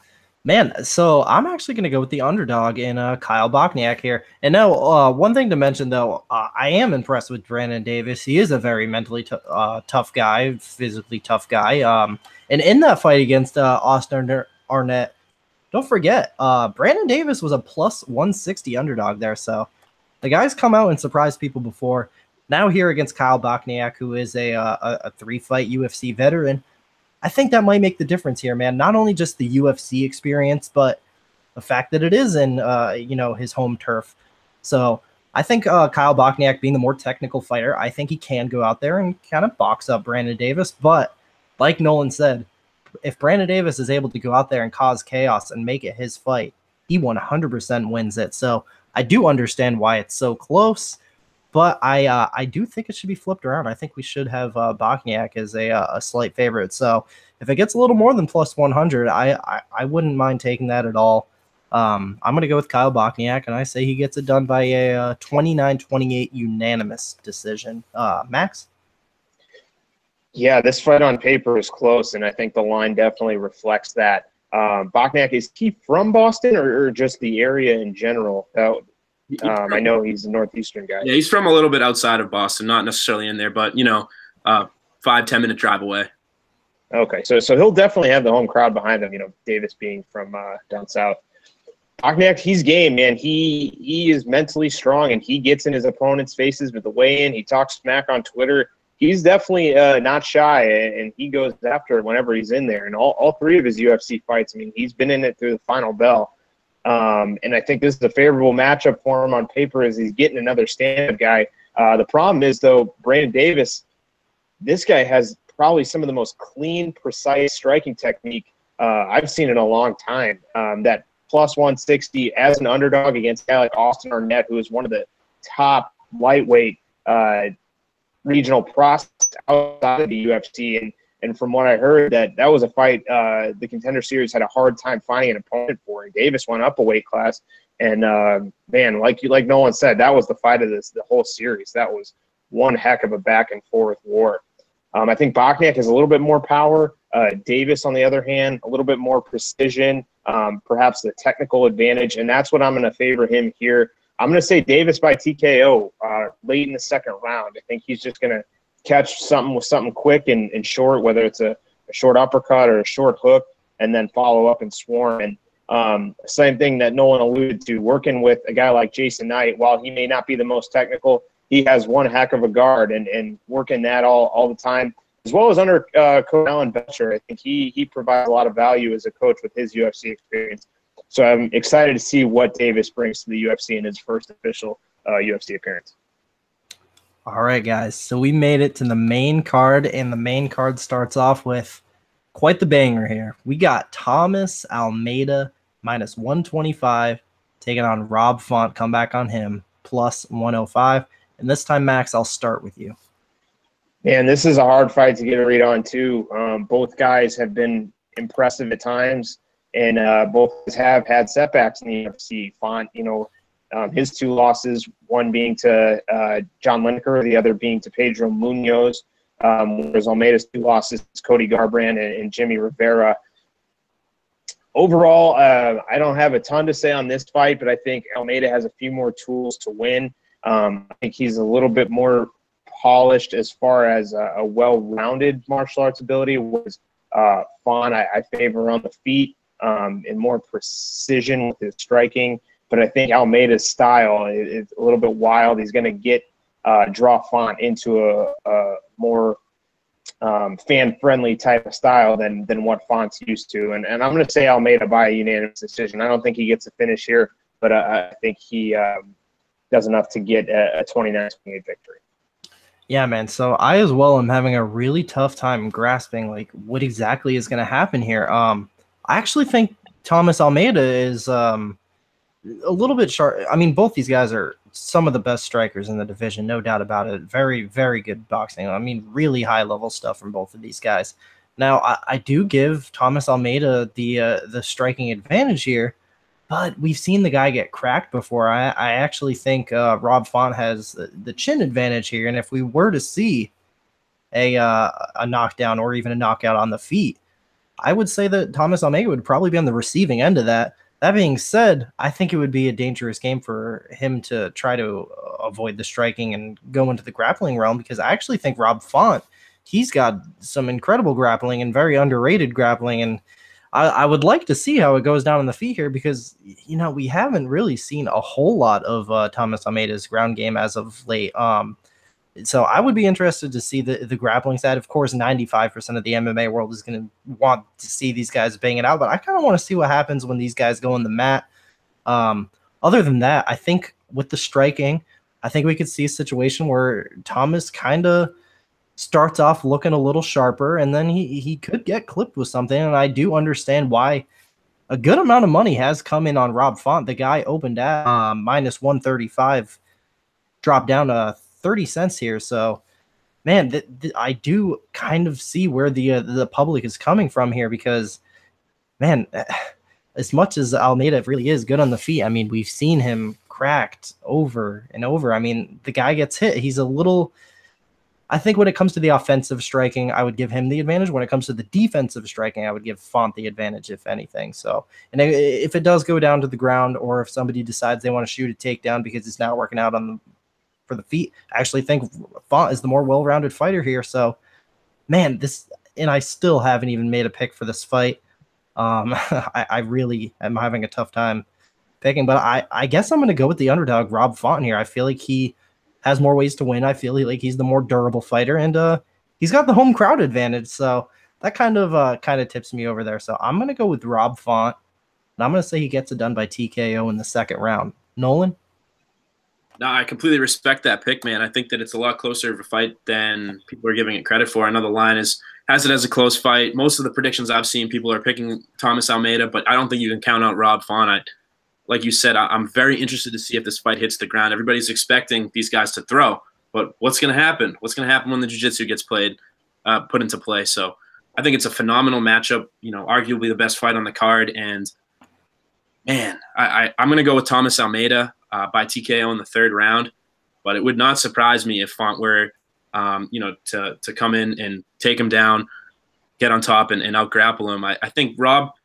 man, I'm actually going to go with the underdog in Kyle Bochniak here. And now, one thing to mention, though, I am impressed with Brandon Davis. He is a very mentally tough guy, physically tough guy. And in that fight against Austin Arnett, don't forget, Brandon Davis was a +160 underdog there. So the guy's come out and surprised people before. Now here against Kyle Bochniak, who is a 3-fight UFC veteran, I think that might make the difference here, man. Not only just the UFC experience, but the fact that it is in, you know, his home turf. So I think Kyle Bochniak, being the more technical fighter, I think he can go out there and kind of box up Brandon Davis. But like Nolan said, if Brandon Davis is able to go out there and cause chaos and make it his fight, he 100% wins it. So I do understand why it's so close, but I do think it should be flipped around. I think we should have Bochniak as a slight favorite. So if it gets a little more than +100, I wouldn't mind taking that at all. I'm going to go with Kyle Bochniak, and I say he gets it done by a 29-28 unanimous decision. Max? Yeah, this fight on paper is close, and I think the line definitely reflects that. Bochniak, is he from Boston or just the area in general? I know he's a Northeastern guy. Yeah, he's from a little bit outside of Boston, not necessarily in there, but, you know, 5-10 minute drive away. Okay, so he'll definitely have the home crowd behind him, you know, Davis being from down south. Bochniak, he's game, man. He is mentally strong, and he gets in his opponent's faces with the weigh-in. He talks smack on Twitter. He's definitely not shy, and he goes after it whenever he's in there. And all three of his UFC fights, I mean, he's been in it through the final bell. And I think this is a favorable matchup for him on paper as he's getting another stand-up guy. The problem is, though, Brandon Davis, this guy has probably some of the most clean, precise striking technique I've seen in a long time. That +160 as an underdog against a guy like Austin Arnett, who is one of the top lightweight regional prospects outside of the UFC. And from what I heard, that was a fight the Contender Series had a hard time finding an opponent for. And Davis went up a weight class. And, man, like Nolan said, that was the fight of the whole series. That was one heck of a back-and-forth war. I think Bochniak has a little bit more power. Davis, on the other hand, a little bit more precision, perhaps the technical advantage. And that's what I'm going to favor him here. I'm going to say Davis by TKO late in the second round. I think he's just going to catch something with something quick and short, whether it's a a short uppercut or a short hook, and then follow up and swarm. And same thing that Nolan alluded to, working with a guy like Jason Knight, while he may not be the most technical, he has one heck of a guard, and working that all the time, as well as under Coach Alan Belcher. I think he provides a lot of value as a coach with his UFC experience. So I'm excited to see what Davis brings to the UFC in his first official UFC appearance. All right, guys. So we made it to the main card, and the main card starts off with quite the banger here. We got Thomas Almeida minus 125 taking on Rob Font. Come back on him plus 105. And this time, Max, I'll start with you. Man, this is a hard fight to get a read on, too. Both guys have been impressive at times, and both have had setbacks in the UFC. Font, his two losses, one being to John Lineker, the other being to Pedro Munoz, whereas Almeida's two losses, Cody Garbrandt and Jimmy Rivera. Overall, I don't have a ton to say on this fight, but I think Almeida has a few more tools to win. I think he's a little bit more polished as far as a well-rounded martial arts ability. Whereas Font, I favor on the feet and more precision with his striking. But I think Almeida's style is a little bit wild. He's going to draw Font into a more fan-friendly type of style than what Font's used to. And I'm going to say Almeida by a unanimous decision. I don't think he gets a finish here, but I think he does enough to get a 29-28 victory. Yeah, man. So I as well am having a really tough time grasping like what exactly is going to happen here. I actually think Thomas Almeida is a little bit sharp. I mean, both these guys are some of the best strikers in the division, no doubt about it. Very, very good boxing. I mean, really high-level stuff from both of these guys. Now, I do give Thomas Almeida the striking advantage here, but we've seen the guy get cracked before. I actually think Rob Font has the chin advantage here, and if we were to see a knockdown or even a knockout on the feet, I would say that Thomas Almeida would probably be on the receiving end of that. That being said, I think it would be a dangerous game for him to try to avoid the striking and go into the grappling realm, because I actually think Rob Font, he's got some incredible grappling and very underrated grappling, and I would like to see how it goes down on the feet here, because, we haven't really seen a whole lot of Thomas Almeida's ground game as of late. So I would be interested to see the grappling side. Of course, 95% of the MMA world is going to want to see these guys bang it out, but I kind of want to see what happens when these guys go on the mat. Other than that, I think with the striking, I think we could see a situation where Thomas kind of starts off looking a little sharper, and then he could get clipped with something. And I do understand why a good amount of money has come in on Rob Font. The guy opened at minus 135, dropped down to 30 cents here. So, man, I do kind of see where the public is coming from here, because, man, as much as Almeida really is good on the feet, I mean, we've seen him cracked over and over. I mean, the guy gets hit. He's a little... I think when it comes to the offensive striking, I would give him the advantage. When it comes to the defensive striking, I would give Font the advantage, if anything. So, and if it does go down to the ground, or if somebody decides they want to shoot a takedown because it's not working out for the feet, I actually think Font is the more well-rounded fighter here. So, man, and I still haven't even made a pick for this fight. I really am having a tough time picking, but I guess I'm going to go with the underdog, Rob Font, here. I feel like he has more ways to win. I feel like he's the more durable fighter, and he's got the home crowd advantage. So that kind of tips me over there. So I'm going to go with Rob Font, and I'm going to say he gets it done by TKO in the second round. Nolan? No, I completely respect that pick, man. I think that it's a lot closer of a fight than people are giving it credit for. I know the line has it as a close fight. Most of the predictions I've seen, people are picking Thomas Almeida, but I don't think you can count out Rob Font. Like you said, I'm very interested to see if this fight hits the ground. Everybody's expecting these guys to throw, but what's going to happen? What's going to happen when the jiu-jitsu gets put into play? So I think it's a phenomenal matchup, arguably the best fight on the card. And, man, I'm going to go with Thomas Almeida by TKO in the third round, but it would not surprise me if Font were, to come in and take him down, get on top, and out-grapple him. I think Rob –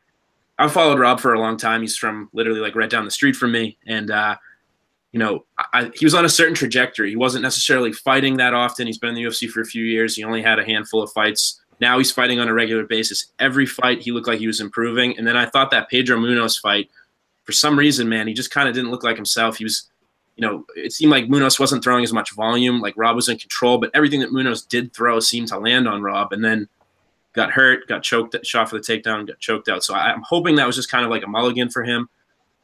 I've followed Rob for a long time. He's from literally like right down the street from me. And, he was on a certain trajectory. He wasn't necessarily fighting that often. He's been in the UFC for a few years. He only had a handful of fights Now he's fighting on a regular basis. Every fight, he looked like he was improving. And then I thought that Pedro Munoz fight, for some reason, man, he just kind of didn't look like himself. He was, it seemed like Munoz wasn't throwing as much volume. Like Rob was in control, but everything that Munoz did throw seemed to land on Rob. And then got hurt, got choked, shot for the takedown, got choked out. So I'm hoping that was just kind of like a mulligan for him,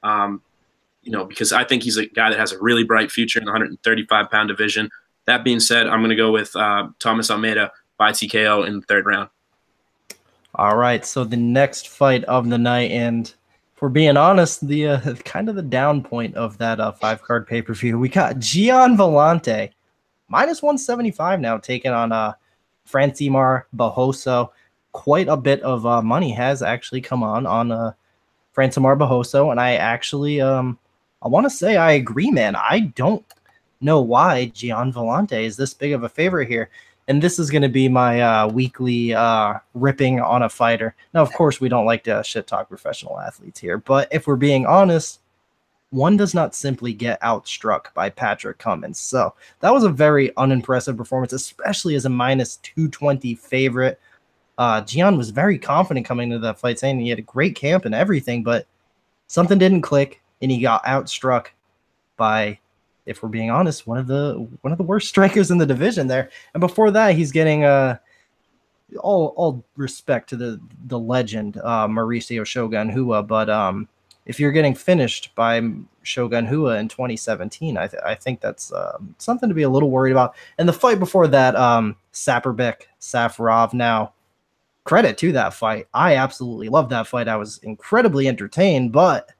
because I think he's a guy that has a really bright future in the 135-pound division. That being said, I'm going to go with Thomas Almeida by TKO in the 3rd round. All right, so the next fight of the night, and if we're being honest, the kind of the down point of that 5-card pay-per-view, we got Gian Villante, -175 now, taking on Francimar Barroso. Quite a bit of money has actually come on Francimar Barroso, and I actually I want to say I agree, man. I don't know why Gian Villante is this big of a favorite here. And this is going to be my weekly ripping on a fighter. Now, of course, we don't like to shit talk professional athletes here, but if we're being honest, one does not simply get outstruck by Patrick Cummins. So that was a very unimpressive performance, especially as a -220 favorite. Gian was very confident coming into that fight, saying he had a great camp and everything, but something didn't click, and he got outstruck by, if we're being honest, one of the worst strikers in the division there. And before that, he's getting all respect to the legend Mauricio Shogun Rua, but if you're getting finished by Shogun Rua in 2017, I think that's something to be a little worried about. And the fight before that, Saperbek Safarov. Now, credit to that fight. I absolutely loved that fight. I was incredibly entertained, but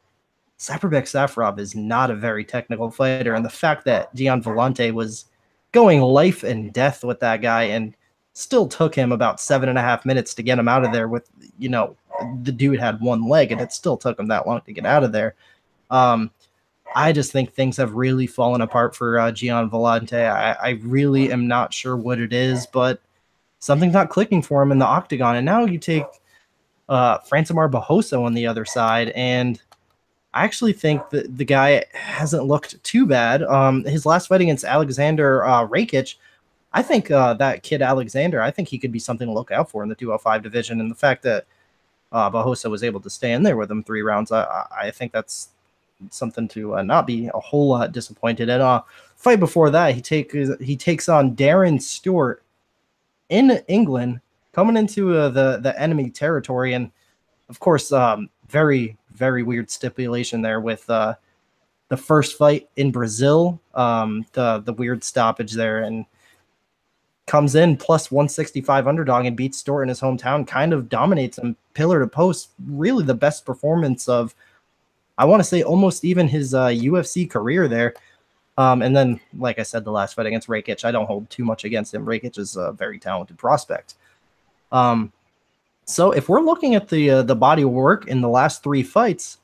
Saperbek Safarov is not a very technical fighter, and the fact that Gian Villante was going life and death with that guy and still took him about 7.5 minutes to get him out of there with, the dude had one leg, and it still took him that long to get out of there. I just think things have really fallen apart for Gian Villante. I really am not sure what it is, but something's not clicking for him in the octagon. And now you take Francimar Barroso on the other side, and I actually think that the guy hasn't looked too bad. His last fight against Alexander Rakic, I think that kid Alexander, I think he could be something to look out for in the 205 division. And the fact that Barroso was able to stay in there with him 3 rounds, I think that's something to not be a whole lot disappointed in. Fight before that, he takes on Darren Stewart in England, coming into the enemy territory, and of course, very, very weird stipulation there with the first fight in Brazil, the weird stoppage there, and comes in +165 underdog and beats Stewart in his hometown, kind of dominates him pillar to post. Really the best performance of, I want to say, almost even his UFC career there. And then, like I said, the last fight against Rakic, I don't hold too much against him. Rakic is a very talented prospect. So if we're looking at the body of work in the last 3 fights,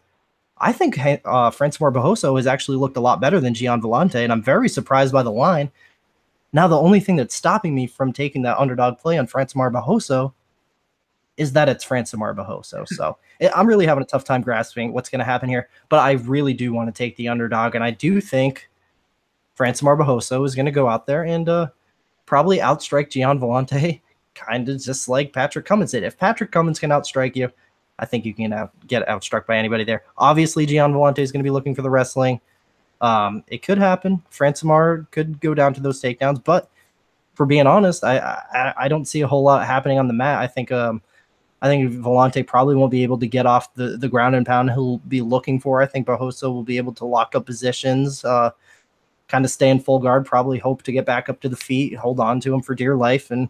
I think Francimar Barroso has actually looked a lot better than Gian Villante, and I'm very surprised by the line. Now, the only thing that's stopping me from taking that underdog play on Francimar Barroso is that it's Francimar Barroso. So I'm really having a tough time grasping what's going to happen here, but I really do want to take the underdog, and I do think Francimar Barroso is going to go out there and probably outstrike Gian Villante, kind of just like Patrick Cummins did. If Patrick Cummins can outstrike you, I think you can get outstruck by anybody there. Obviously, Gian Villante is going to be looking for the wrestling. It could happen. Francimar could go down to those takedowns, but for being honest, I don't see a whole lot happening on the mat. I think Villante probably won't be able to get off the ground and pound he'll be looking for. I think Barroso will be able to lock up positions, kind of stay in full guard, probably hope to get back up to the feet, hold on to him for dear life. And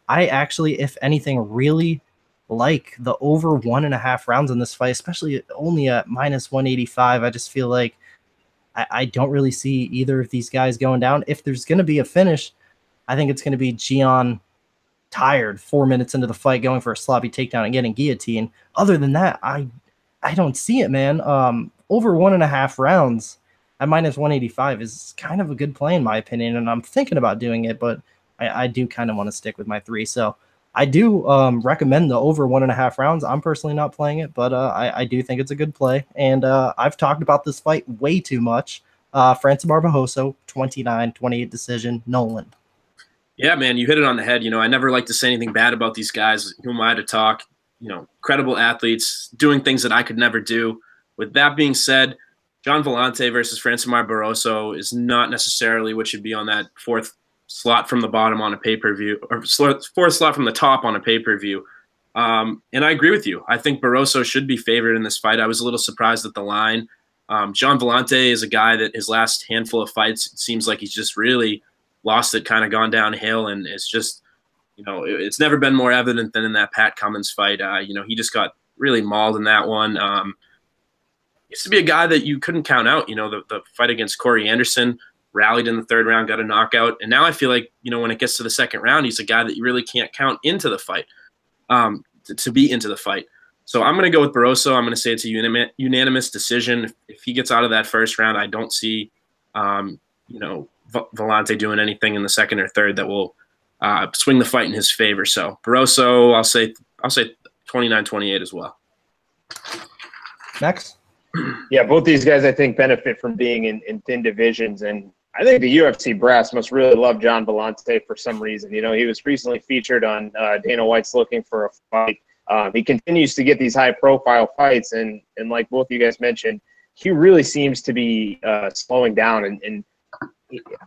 I actually, if anything, really like the over 1.5 rounds in this fight, especially only at -185. I just feel like I don't really see either of these guys going down. If there's going to be a finish, I think it's going to be Gian tired 4 minutes into the fight, going for a sloppy takedown and getting guillotined. Other than that, I don't see it, man. Over 1.5 rounds at -185 is kind of a good play in my opinion, and I'm thinking about doing it, but I do kind of want to stick with my 3. So I do recommend the over 1.5 rounds. I'm personally not playing it, but I do think it's a good play. And I've talked about this fight way too much. Francimar Barroso, 29-28 decision, Nolan. Yeah, man, you hit it on the head. You know, I never like to say anything bad about these guys. Who am I to talk? You know, credible athletes doing things that I could never do. With that being said, John Villante versus Francimar Barroso is not necessarily what should be on that fourth slot from the bottom on a pay-per-view, or fourth slot from the top on a pay-per-view. And I agree with you. I think Barroso should be favored in this fight. I was a little surprised at the line. John Villante is a guy that his last handful of fights, it seems like he's just really lost it, kind of gone downhill, and it's just, you know, it's never been more evident than in that Pat Cummins fight. You know, he just got really mauled in that one. Used to be a guy that you couldn't count out. You know, the fight against Corey Anderson, rallied in the third round, got a knockout, and now I feel like, you know, when it gets to the second round, he's a guy that you really can't count into the fight, to be into the fight. So I'm going to go with Barroso. I'm going to say it's a unanimous decision. If he gets out of that first round, I don't see, you know, Villante doing anything in the second or third that will swing the fight in his favor. So Barroso, I'll say 29-28 as well. Next. Yeah, both these guys I think benefit from being in thin divisions, and I think the UFC brass must really love John Villante for some reason. You know, he was recently featured on Dana White's Looking for a Fight. He continues to get these high-profile fights, and like both of you guys mentioned, he really seems to be slowing down, and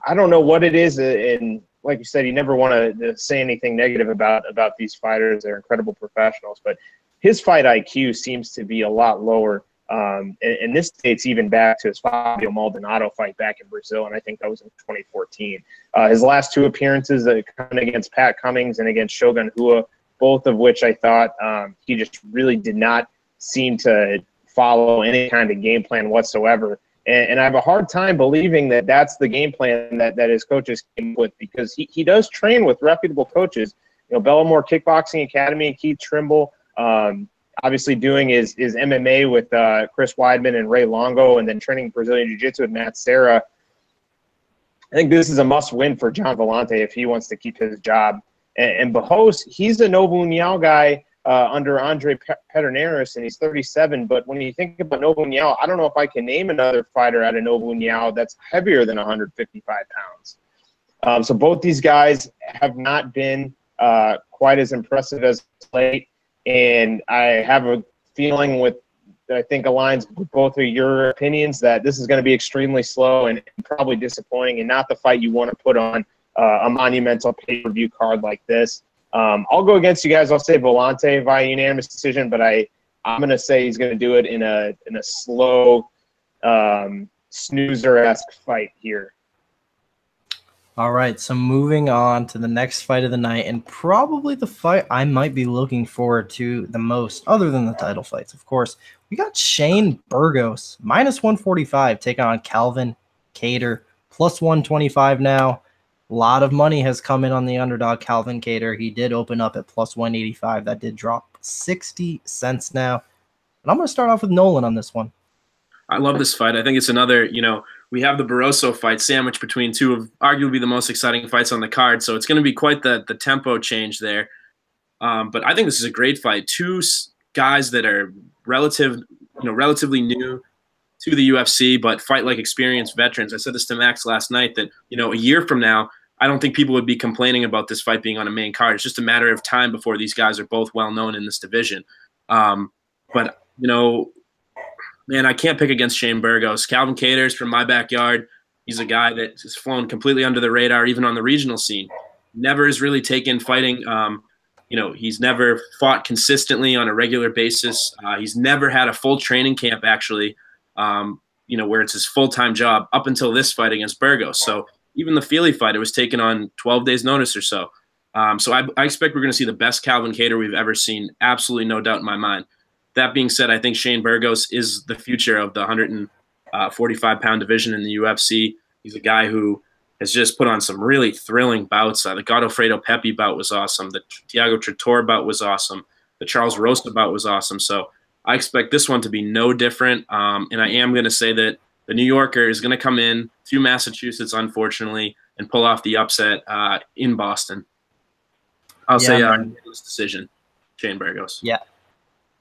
I don't know what it is, and like you said, you never want to say anything negative about these fighters. They're incredible professionals, but his fight IQ seems to be a lot lower. And this dates even back to his Fabio Maldonado fight back in Brazil, and I think that was in 2014. His last two appearances, coming against Pat Cummins and against Shogun Rua, both of which I thought he just really did not seem to follow any kind of game plan whatsoever. And I have a hard time believing that that's the game plan that his coaches came with, because he does train with reputable coaches. You know, Bellamore Kickboxing Academy, Keith Trimble, obviously doing his MMA with Chris Weidman and Ray Longo, and then training Brazilian Jiu-Jitsu with Matt Serra. I think this is a must-win for John Villante if he wants to keep his job. And Barroso, he's a Novo União guy under Andre Pederneiras, and he's 37. But when you think about Novo União, I don't know if I can name another fighter out of Novo União that's heavier than 155 pounds. So both these guys have not been quite as impressive as late. And I have a feeling that I think aligns with both of your opinions that this is going to be extremely slow and probably disappointing, and not the fight you want to put on a monumental pay-per-view card like this. I'll go against you guys. I'll say Villante via unanimous decision, but I'm going to say he's going to do it in a slow, snoozer-esque fight here. All right, so moving on to the next fight of the night, and probably the fight I might be looking forward to the most, other than the title fights, of course. We got Shane Burgos, minus 145, taking on Calvin Kattar, plus 125 now. A lot of money has come in on the underdog Calvin Kattar. He did open up at plus 185. That did drop 60 cents now. And I'm going to start off with Nolan on this one. I love this fight. I think it's another, you know, we have the Barroso fight sandwiched between two of arguably the most exciting fights on the card. So it's going to be quite the tempo change there. But I think this is a great fight. Two guys that are relatively new to the UFC, but fight like experienced veterans. I said this to Max last night that, you know, a year from now, I don't think people would be complaining about this fight being on a main card. It's just a matter of time before these guys are both well known in this division. But, you know, man, I can't pick against Shane Burgos. Calvin Kattar is from my backyard. He's a guy that has flown completely under the radar, even on the regional scene. Never has really taken fighting. You know, he's never fought consistently on a regular basis. He's never had a full training camp, actually, you know, where it's his full-time job up until this fight against Burgos. So even the Feely fight, it was taken on 12 days notice or so. So I expect we're going to see the best Calvin Kattar we've ever seen. Absolutely no doubt in my mind. That being said, I think Shane Burgos is the future of the 145-pound division in the UFC. He's a guy who has just put on some really thrilling bouts. The Godofredo Pepe bout was awesome. The Thiago Trator bout was awesome. The Charles Rosa bout was awesome. So I expect this one to be no different. And I am going to say that the New Yorker is going to come in to Massachusetts, unfortunately, and pull off the upset in Boston. I'll say this decision, Shane Burgos.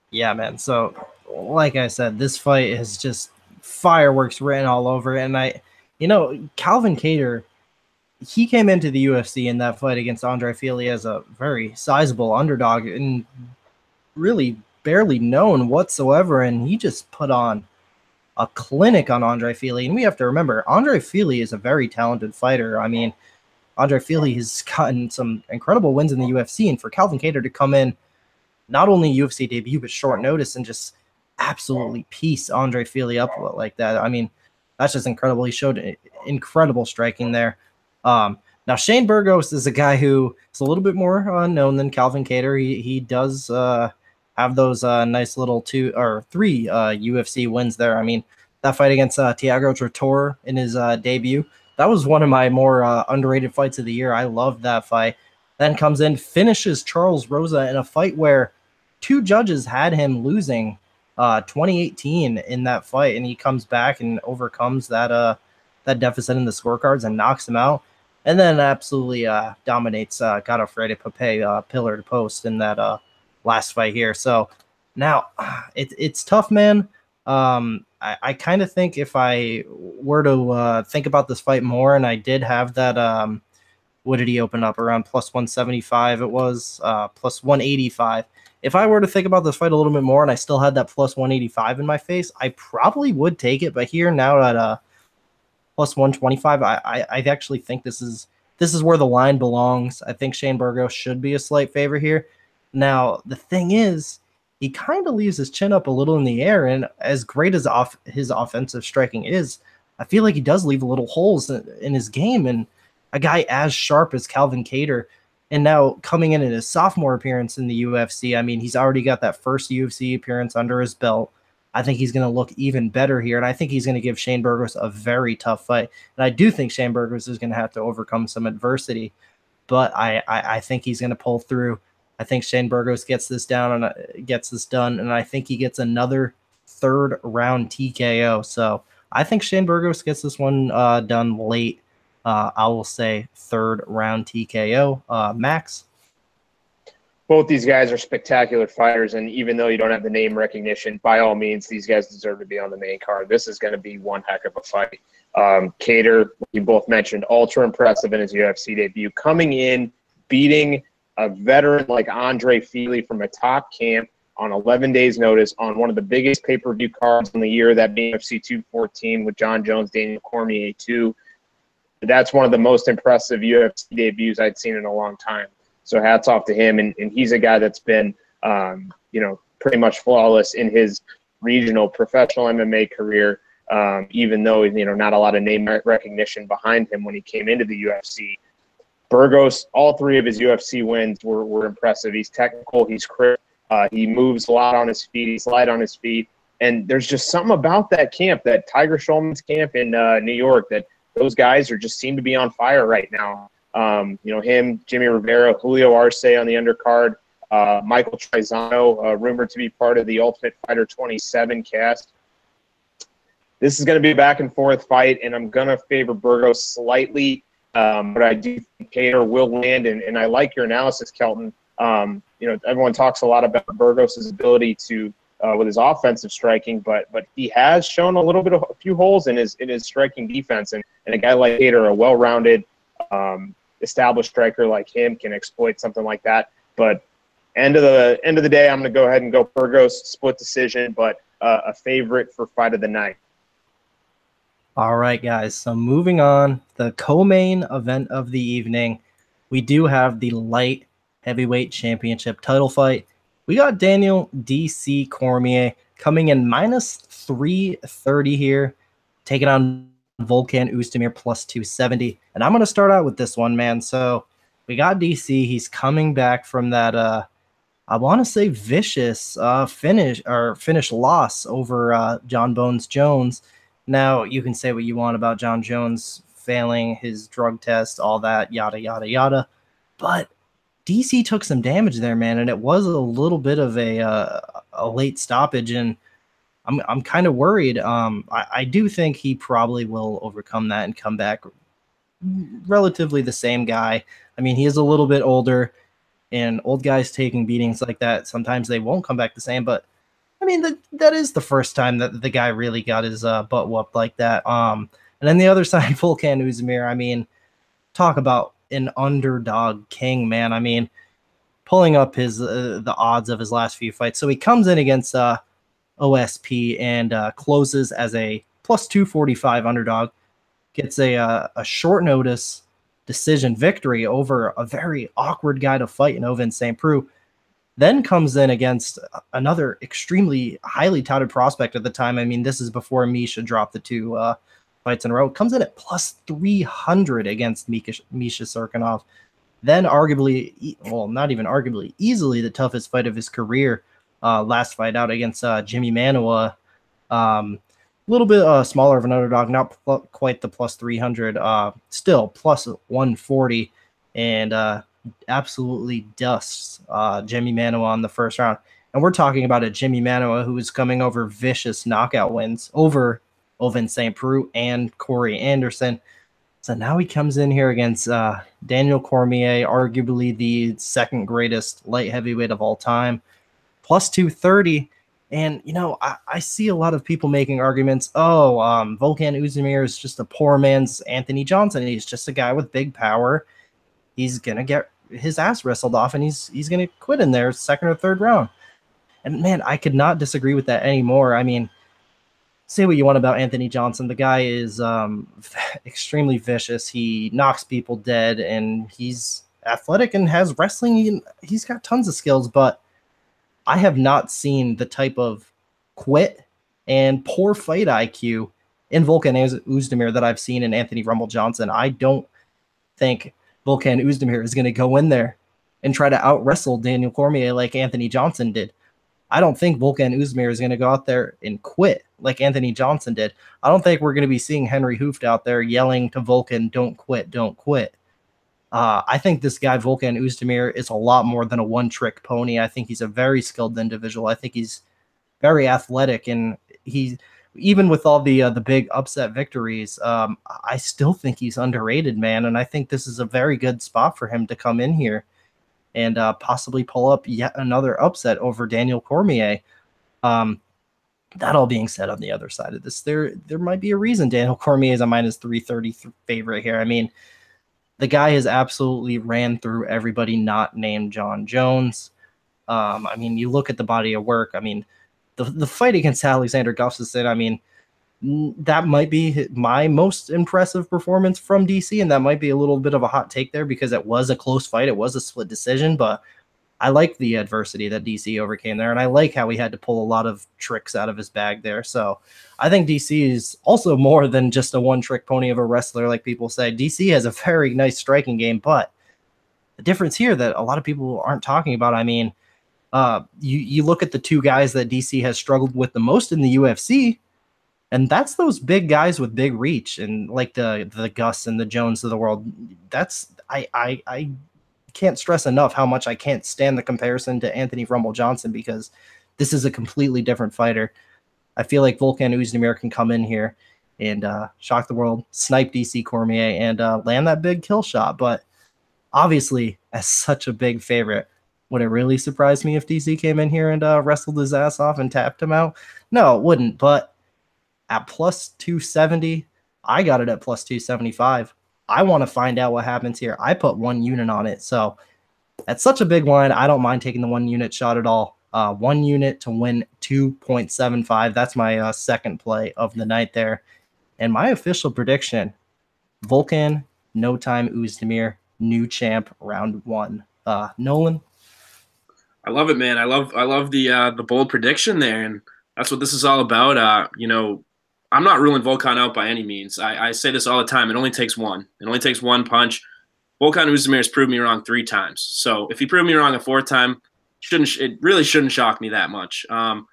Yeah, man. So, like I said, this fight is just fireworks written all over it. And you know, Calvin Kattar, he came into the UFC in that fight against Andre Fili as a very sizable underdog and really barely known whatsoever, and he just put on a clinic on Andre Fili. And we have to remember, Andre Fili is a very talented fighter. I mean, Andre Fili has gotten some incredible wins in the UFC, and for Calvin Kattar to come in, not only UFC debut, but short notice and just absolutely piece Andre Fili up like that. I mean, that's just incredible. He showed incredible striking there. Now, Shane Burgos is a guy who is a little bit more known than Calvin Kattar. He does have those nice little 2 or 3 UFC wins there. I mean, that fight against Thiago Trator in his debut, that was one of my more underrated fights of the year. I loved that fight. Then comes in, finishes Charles Rosa in a fight where 2 judges had him losing 2018 in that fight, and he comes back and overcomes that deficit in the scorecards and knocks him out, and then absolutely dominates Godofredo Pepe pillar to post in that last fight here. So now it's tough, man. I kind of think if I were to think about this fight more, and I did have that, what did he open up around plus 175? It was plus 185. If I were to think about this fight a little bit more and I still had that plus 185 in my face, I probably would take it. But here now at plus 125, I actually think this is where the line belongs. I think Shane Burgos should be a slight favorite here. Now, the thing is, he kind of leaves his chin up a little in the air, and as great as his offensive striking is, I feel like he does leave little holes in his game. And a guy as sharp as Calvin Kattar, and now coming in his sophomore appearance in the UFC, I mean, he's already got that first UFC appearance under his belt. I think he's going to look even better here, and I think he's going to give Shane Burgos a very tough fight. And I do think Shane Burgos is going to have to overcome some adversity, but I think he's going to pull through. I think Shane Burgos gets this done and gets this done, and I think he gets another 3rd round TKO. So I think Shane Burgos gets this one done late. I will say 3rd round TKO. Max? Both these guys are spectacular fighters, and even though you don't have the name recognition, by all means, these guys deserve to be on the main card. This is going to be one heck of a fight. Kattar, you both mentioned, ultra impressive in his UFC debut, coming in, beating a veteran like Andre Fili from a top camp on 11 days' notice on one of the biggest pay-per-view cards in the year, that being UFC 214 with John Jones, Daniel Cormier 2. That's one of the most impressive UFC debuts I'd seen in a long time. So hats off to him, and he's a guy that's been, pretty much flawless in his regional professional MMA career, even though, not a lot of name recognition behind him when he came into the UFC. Burgos, all 3 of his UFC wins were impressive. He's technical, he's quick, he moves a lot on his feet, he's light on his feet, and there's just something about that camp, that Tiger Schulman's camp in New York, that those guys just seem to be on fire right now. Him, Jimmy Rivera, Julio Arce on the undercard, Michael Trizano, rumored to be part of the Ultimate Fighter 27 cast. This is going to be a back-and-forth fight, and I'm going to favor Burgos slightly, but I do think Kattar will land, and I like your analysis, Kelton. Everyone talks a lot about Burgos' ability to with his offensive striking, but he has shown a few holes in his striking defense, and a guy like Kattar, a well-rounded, established striker like him, can exploit something like that. But end of the day, I'm going to go ahead and go Burgos, split decision, but a favorite for fight of the night. All right, guys. So moving on, the co-main event of the evening, we do have the light heavyweight championship title fight. We got Daniel DC Cormier coming in minus 330 here, taking on Volkan Oezdemir plus 270. And I'm going to start out with this one, man. So we got DC. He's coming back from that, I want to say, vicious finish loss over John Bones Jones. Now, you can say what you want about John Jones failing his drug test, all that, yada, yada, yada. But DC took some damage there, man, and it was a little bit of a late stoppage, and I'm kind of worried. I do think he probably will overcome that and come back relatively the same guy. I mean, he is a little bit older, and old guys taking beatings like that, sometimes they won't come back the same, but I mean, that is the first time that the guy really got his butt whooped like that. And then the other side, Volkan Oezdemir, I mean, talk about an underdog king, man. I mean, pulling up his the odds of his last few fights. So he comes in against OSP and closes as a plus 245 underdog. Gets a short notice decision victory over a very awkward guy to fight in Ovince St. Preux. Then comes in against another extremely highly touted prospect at the time. I mean, this is before Misha dropped the 2 fights in a row. Comes in at plus 300 against Misha Cirkunov. Then arguably, well, not even arguably, easily the toughest fight of his career. Last fight out against Jimmy Manuwa. A little bit smaller of an underdog, not quite the plus 300. Still plus 140. And absolutely dusts Jimmy Manuwa on the first round. And we're talking about a Jimmy Manuwa who is coming over vicious knockout wins over Ovince St. Preux and Corey Anderson. So now he comes in here against Daniel Cormier, arguably the second greatest light heavyweight of all time, plus 230. And, you know, I see a lot of people making arguments, Volkan Oezdemir is just a poor man's Anthony Johnson. He's just a guy with big power. He's going to get his ass wrestled off, and he's going to quit in there second or third round. And, man, I could not disagree with that anymore. I mean, say what you want about Anthony Johnson. The guy is extremely vicious. He knocks people dead, and he's athletic and has wrestling. He's got tons of skills, but I have not seen the type of quit and poor fight IQ in Volkan Oezdemir that I've seen in Anthony Rumble Johnson. I don't think Volkan Oezdemir is going to go in there and try to out-wrestle Daniel Cormier like Anthony Johnson did. I don't think Volkan Oezdemir is going to go out there and quit like Anthony Johnson did. I don't think we're going to be seeing Henry Hooft out there yelling to Volkan, don't quit, don't quit. I think this guy, Volkan Oezdemir, is a lot more than a one-trick pony. I think he's a very skilled individual. I think he's very athletic, and he, even with all the big upset victories, I still think he's underrated, man, and I think this is a very good spot for him to come in here and possibly pull up yet another upset over Daniel Cormier. That all being said, on the other side of this, there might be a reason Daniel Cormier is a minus 330 favorite here. I mean, the guy has absolutely ran through everybody not named John Jones. I mean, you look at the body of work. I mean, the fight against Alexander Gustafsson, I mean, that might be my most impressive performance from DC, and that might be a little bit of a hot take there because it was a close fight. It was a split decision, but I like the adversity that DC overcame there, and I like how he had to pull a lot of tricks out of his bag there. So I think DC is also more than just a one-trick pony of a wrestler, like people say. DC has a very nice striking game, but the difference here that a lot of people aren't talking about, I mean, you look at the two guys that DC has struggled with the most in the UFC, and that's those big guys with big reach, and like the Gus and the Jones of the world. That's I can't stress enough how much I can't stand the comparison to Anthony Rumble Johnson, because this is a completely different fighter. I feel like Volkan Oezdemir can come in here and shock the world, snipe DC Cormier, and land that big kill shot. But obviously, as such a big favorite, would it really surprise me if DC came in here and wrestled his ass off and tapped him out? No, it wouldn't. But at plus 270, I got it at plus 275. I want to find out what happens here. I put 1 unit on it. So that's such a big line. I don't mind taking the 1 unit shot at all. 1 unit to win 2.75. That's my second play of the night there. And my official prediction, Volkan, no time Oezdemir, new champ, round 1. Nolan? I love it, man. I love the bold prediction there, and that's what this is all about. You know, I'm not ruling Volkan out by any means. I say this all the time. It only takes one. It only takes one punch. Volkan Oezdemir has proved me wrong 3 times. So if he proved me wrong a 4th time, it really shouldn't shock me that much. I'm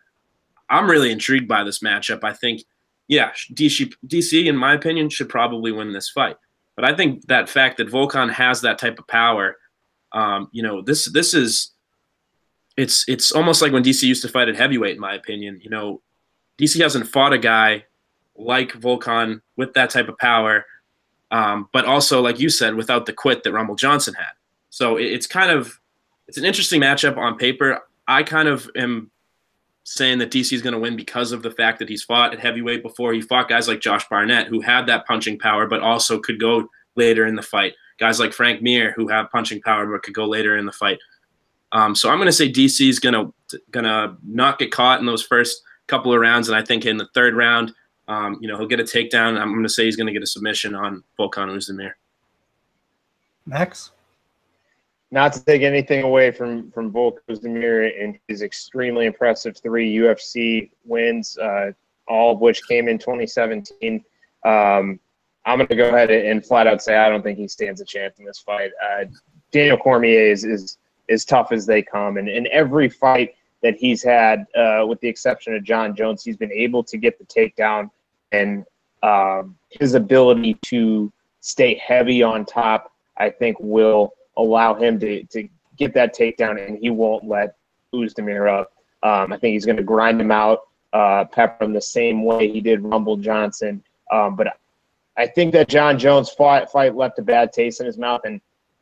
really intrigued by this matchup. I think, yeah, DC, in my opinion, should probably win this fight. But I think that fact that Volkan has that type of power, you know, this is it's almost like when DC used to fight at heavyweight, in my opinion. You know, DC hasn't fought a guy like Volkan with that type of power, but also, like you said, without the quit that Rumble Johnson had. So it's an interesting matchup on paper. I kind of am saying that DC is going to win because of the fact that he's fought at heavyweight before. He fought guys like Josh Barnett, who had that punching power, but also could go later in the fight. guys like Frank Mir who have punching power but could go later in the fight. So I'm going to say DC is gonna not get caught in those first couple of rounds, and I think in the third round, he'll get a takedown. I'm going to say he's going to get a submission on Volkan Oezdemir. Max? Not to take anything away from Volkan Oezdemir and his extremely impressive 3 UFC wins, all of which came in 2017. I'm going to go ahead and flat out say I don't think he stands a chance in this fight. Daniel Cormier is tough as they come, and in every fight that he's had, with the exception of John Jones, he's been able to get the takedown, and his ability to stay heavy on top, I think, will allow him to get that takedown, and he won't let Oezdemir up. I think he's going to grind him out, pepper him the same way he did Rumble Johnson. But I think that John Jones fight left a bad taste in his mouth,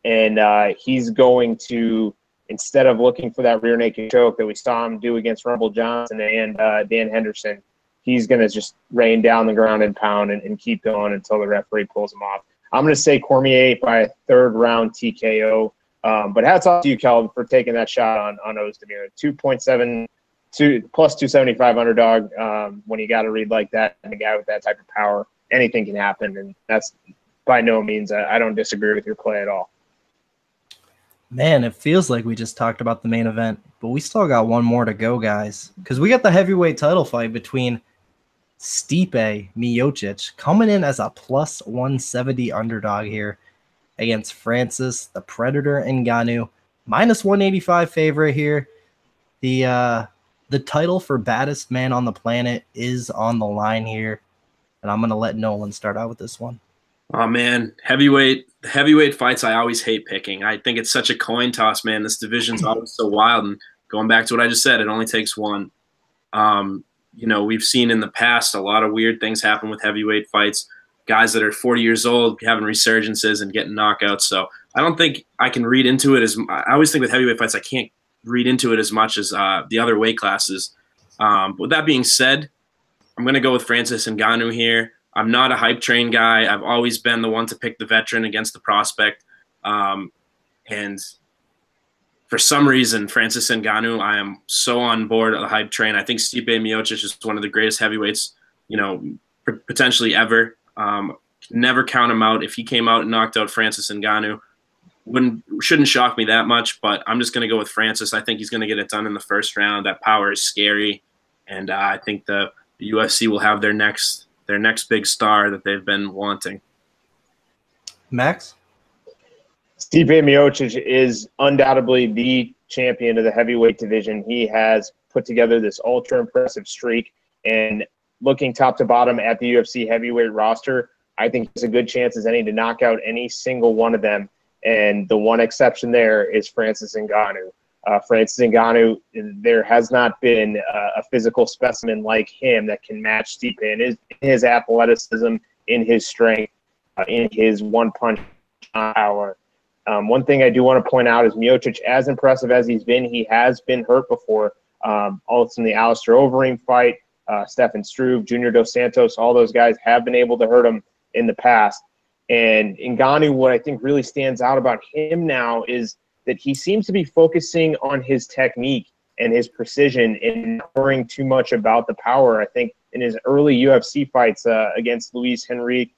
and he's going to, instead of looking for that rear naked choke that we saw him do against Rumble Johnson and Dan Henderson, he's going to just rain down the ground and pound and keep going until the referee pulls him off. I'm going to say Cormier by a third-round TKO. But hats off to you, Kelvin, for taking that shot on Oezdemir. 2.7 plus 275 underdog. When you got to read like that, and a guy with that type of power, anything can happen. And that's by no means, I don't disagree with your play at all. Man, it feels like we just talked about the main event, but we still got one more to go, guys, because we got the heavyweight title fight between Stipe Miocic coming in as a plus 170 underdog here against Francis the Predator Ngannou, minus 185 favorite here. The title for baddest man on the planet is on the line here, and I'm going to let Nolan start out with this one. Oh, man, heavyweight fights I always hate picking. I think it's such a coin toss, man. This division's always so wild, and going back to what I just said, it only takes one. We've seen in the past a lot of weird things happen with heavyweight fights. Guys that are 40 years old having resurgences and getting knockouts. So I don't think I can read into it I always think with heavyweight fights I can't read into it as much as the other weight classes. But with that being said, I'm going to go with Francis Ngannou here. I'm not a hype train guy. I've always been the one to pick the veteran against the prospect. And for some reason, Francis Ngannou, I am so on board the hype train. I think Stipe Miocic is one of the greatest heavyweights, potentially ever. Never count him out. If he came out and knocked out Francis Ngannou, shouldn't shock me that much, but I'm just going to go with Francis. I think he's going to get it done in the first round. That power is scary, and I think the UFC will have their next big star that they've been wanting. Max? Stipe Miocic is undoubtedly the champion of the heavyweight division. He has put together this ultra impressive streak, and looking top to bottom at the UFC heavyweight roster, I think there's a good chance as any to knock out any single one of them. And the one exception there is Francis Ngannou. Francis Ngannou, there has not been a physical specimen like him that can match Stipe in his athleticism, in his strength, in his one-punch power. One thing I do want to point out is Miocic, as impressive as he's been, he has been hurt before. Also in the Alistair Overeem fight, Stefan Struve, Junior Dos Santos, all those guys have been able to hurt him in the past. And Ngannou, what I think really stands out about him now is that he seems to be focusing on his technique and his precision and not worrying too much about the power. I think in his early UFC fights against Luis Henrique,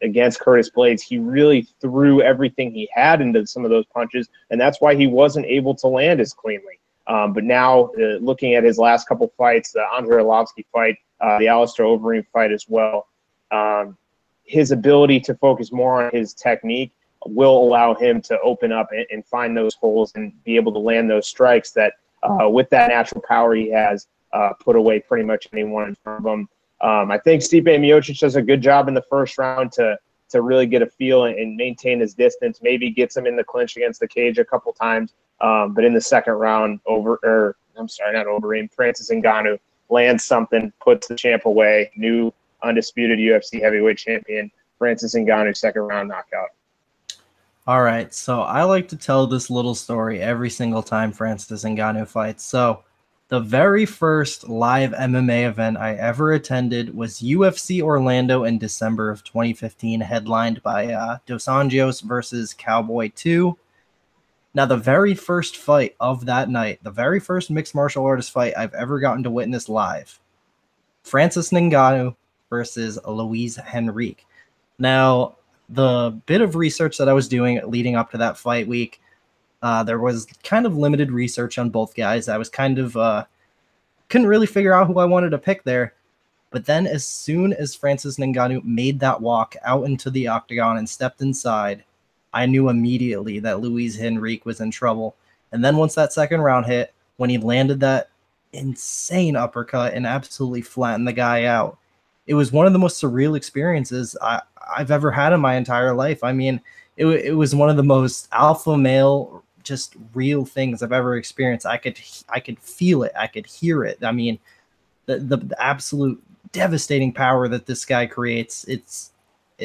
against Curtis Blades, he really threw everything he had into some of those punches, and that's why he wasn't able to land as cleanly. But now, looking at his last couple fights, the Andre Arlovsky fight, the Alistair Overeem fight as well, his ability to focus more on his technique will allow him to open up and find those holes and be able to land those strikes that, with that natural power he has, put away pretty much anyone in front of him. I think Stipe Miocic does a good job in the first round to really get a feel and maintain his distance, maybe gets him in the clinch against the cage a couple times. But in the second round, Francis Ngannou lands something, puts the champ away, new undisputed UFC heavyweight champion, Francis Ngannou, second round knockout. All right, so I like to tell this little story every single time Francis Ngannou fights. So The very first live MMA event I ever attended was UFC Orlando in December of 2015, headlined by Dos Anjos versus Cowboy 2. Now, the very first fight of that night, the very first mixed martial artist fight I've ever gotten to witness live, Francis Ngannou versus Luis Henrique. Now, the bit of research that I was doing leading up to that fight week, there was kind of limited research on both guys. I was kind of couldn't really figure out who I wanted to pick there. But then as soon as Francis Ngannou made that walk out into the octagon and stepped inside, I knew immediately that Luis Henrique was in trouble. And then once that second round hit, when he landed that insane uppercut and absolutely flattened the guy out, it was one of the most surreal experiences I've ever had in my entire life. I mean, it was one of the most alpha male, just real things I've ever experienced. I could feel it. I could hear it. I mean, the absolute devastating power that this guy creates, it's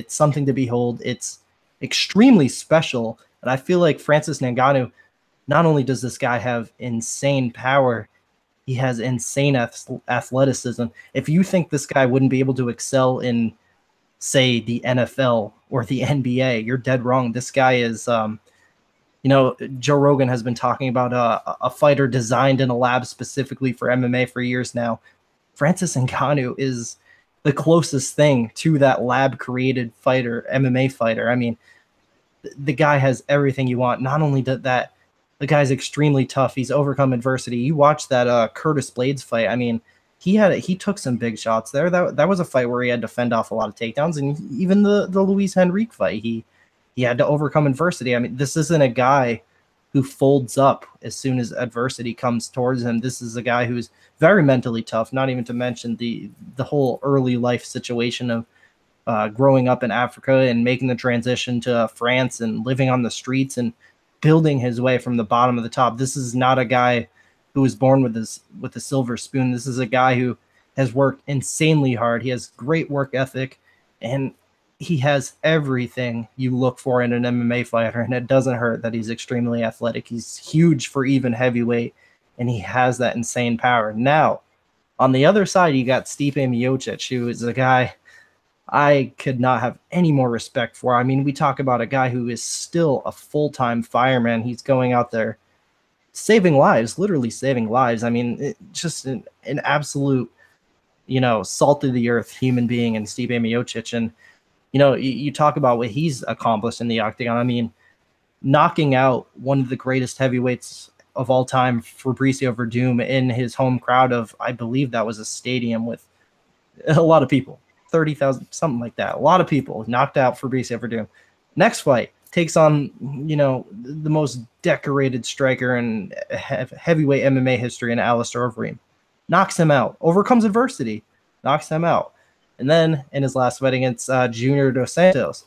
something to behold. It's extremely special. And I feel like Francis Ngannou, not only does this guy have insane power, he has insane athleticism. If you think this guy wouldn't be able to excel in, say, the NFL or the NBA, you're dead wrong. This guy is, Joe Rogan has been talking about a fighter designed in a lab specifically for MMA for years now. Francis Ngannou is the closest thing to that lab-created fighter, MMA fighter. I mean, the guy has everything you want. Not only that, the guy's extremely tough. He's overcome adversity. You watch that Curtis Blades fight. I mean, he took some big shots there. That was a fight where he had to fend off a lot of takedowns. And even the Luis Henrique fight, he had to overcome adversity. I mean, this isn't a guy who folds up as soon as adversity comes towards him. This is a guy who's very mentally tough, not even to mention the whole early life situation of growing up in Africa and making the transition to France and living on the streets and building his way from the bottom of the top. This is not a guy who was born with a silver spoon. This is a guy who has worked insanely hard. He has great work ethic, and he has everything you look for in an MMA fighter, and it doesn't hurt that he's extremely athletic. He's huge for even heavyweight, and he has that insane power. Now, on the other side, you got Stipe Miocic, who is a guy I could not have any more respect for. I mean, we talk about a guy who is still a full-time fireman. He's going out there saving lives, literally saving lives. I mean, just an absolute, salt of the earth human being in Stipe Miocic. And, you talk about what he's accomplished in the octagon. I mean, knocking out one of the greatest heavyweights of all time, Fabricio Verdum, in his home crowd of, I believe that was a stadium with a lot of people. 30,000, something like that. A lot of people knocked out Fabricio Verdum. Next fight takes on, the most decorated striker in heavyweight MMA history in Alistair Overeem. Knocks him out. Overcomes adversity. Knocks him out. And then in his last fight against Junior Dos Santos.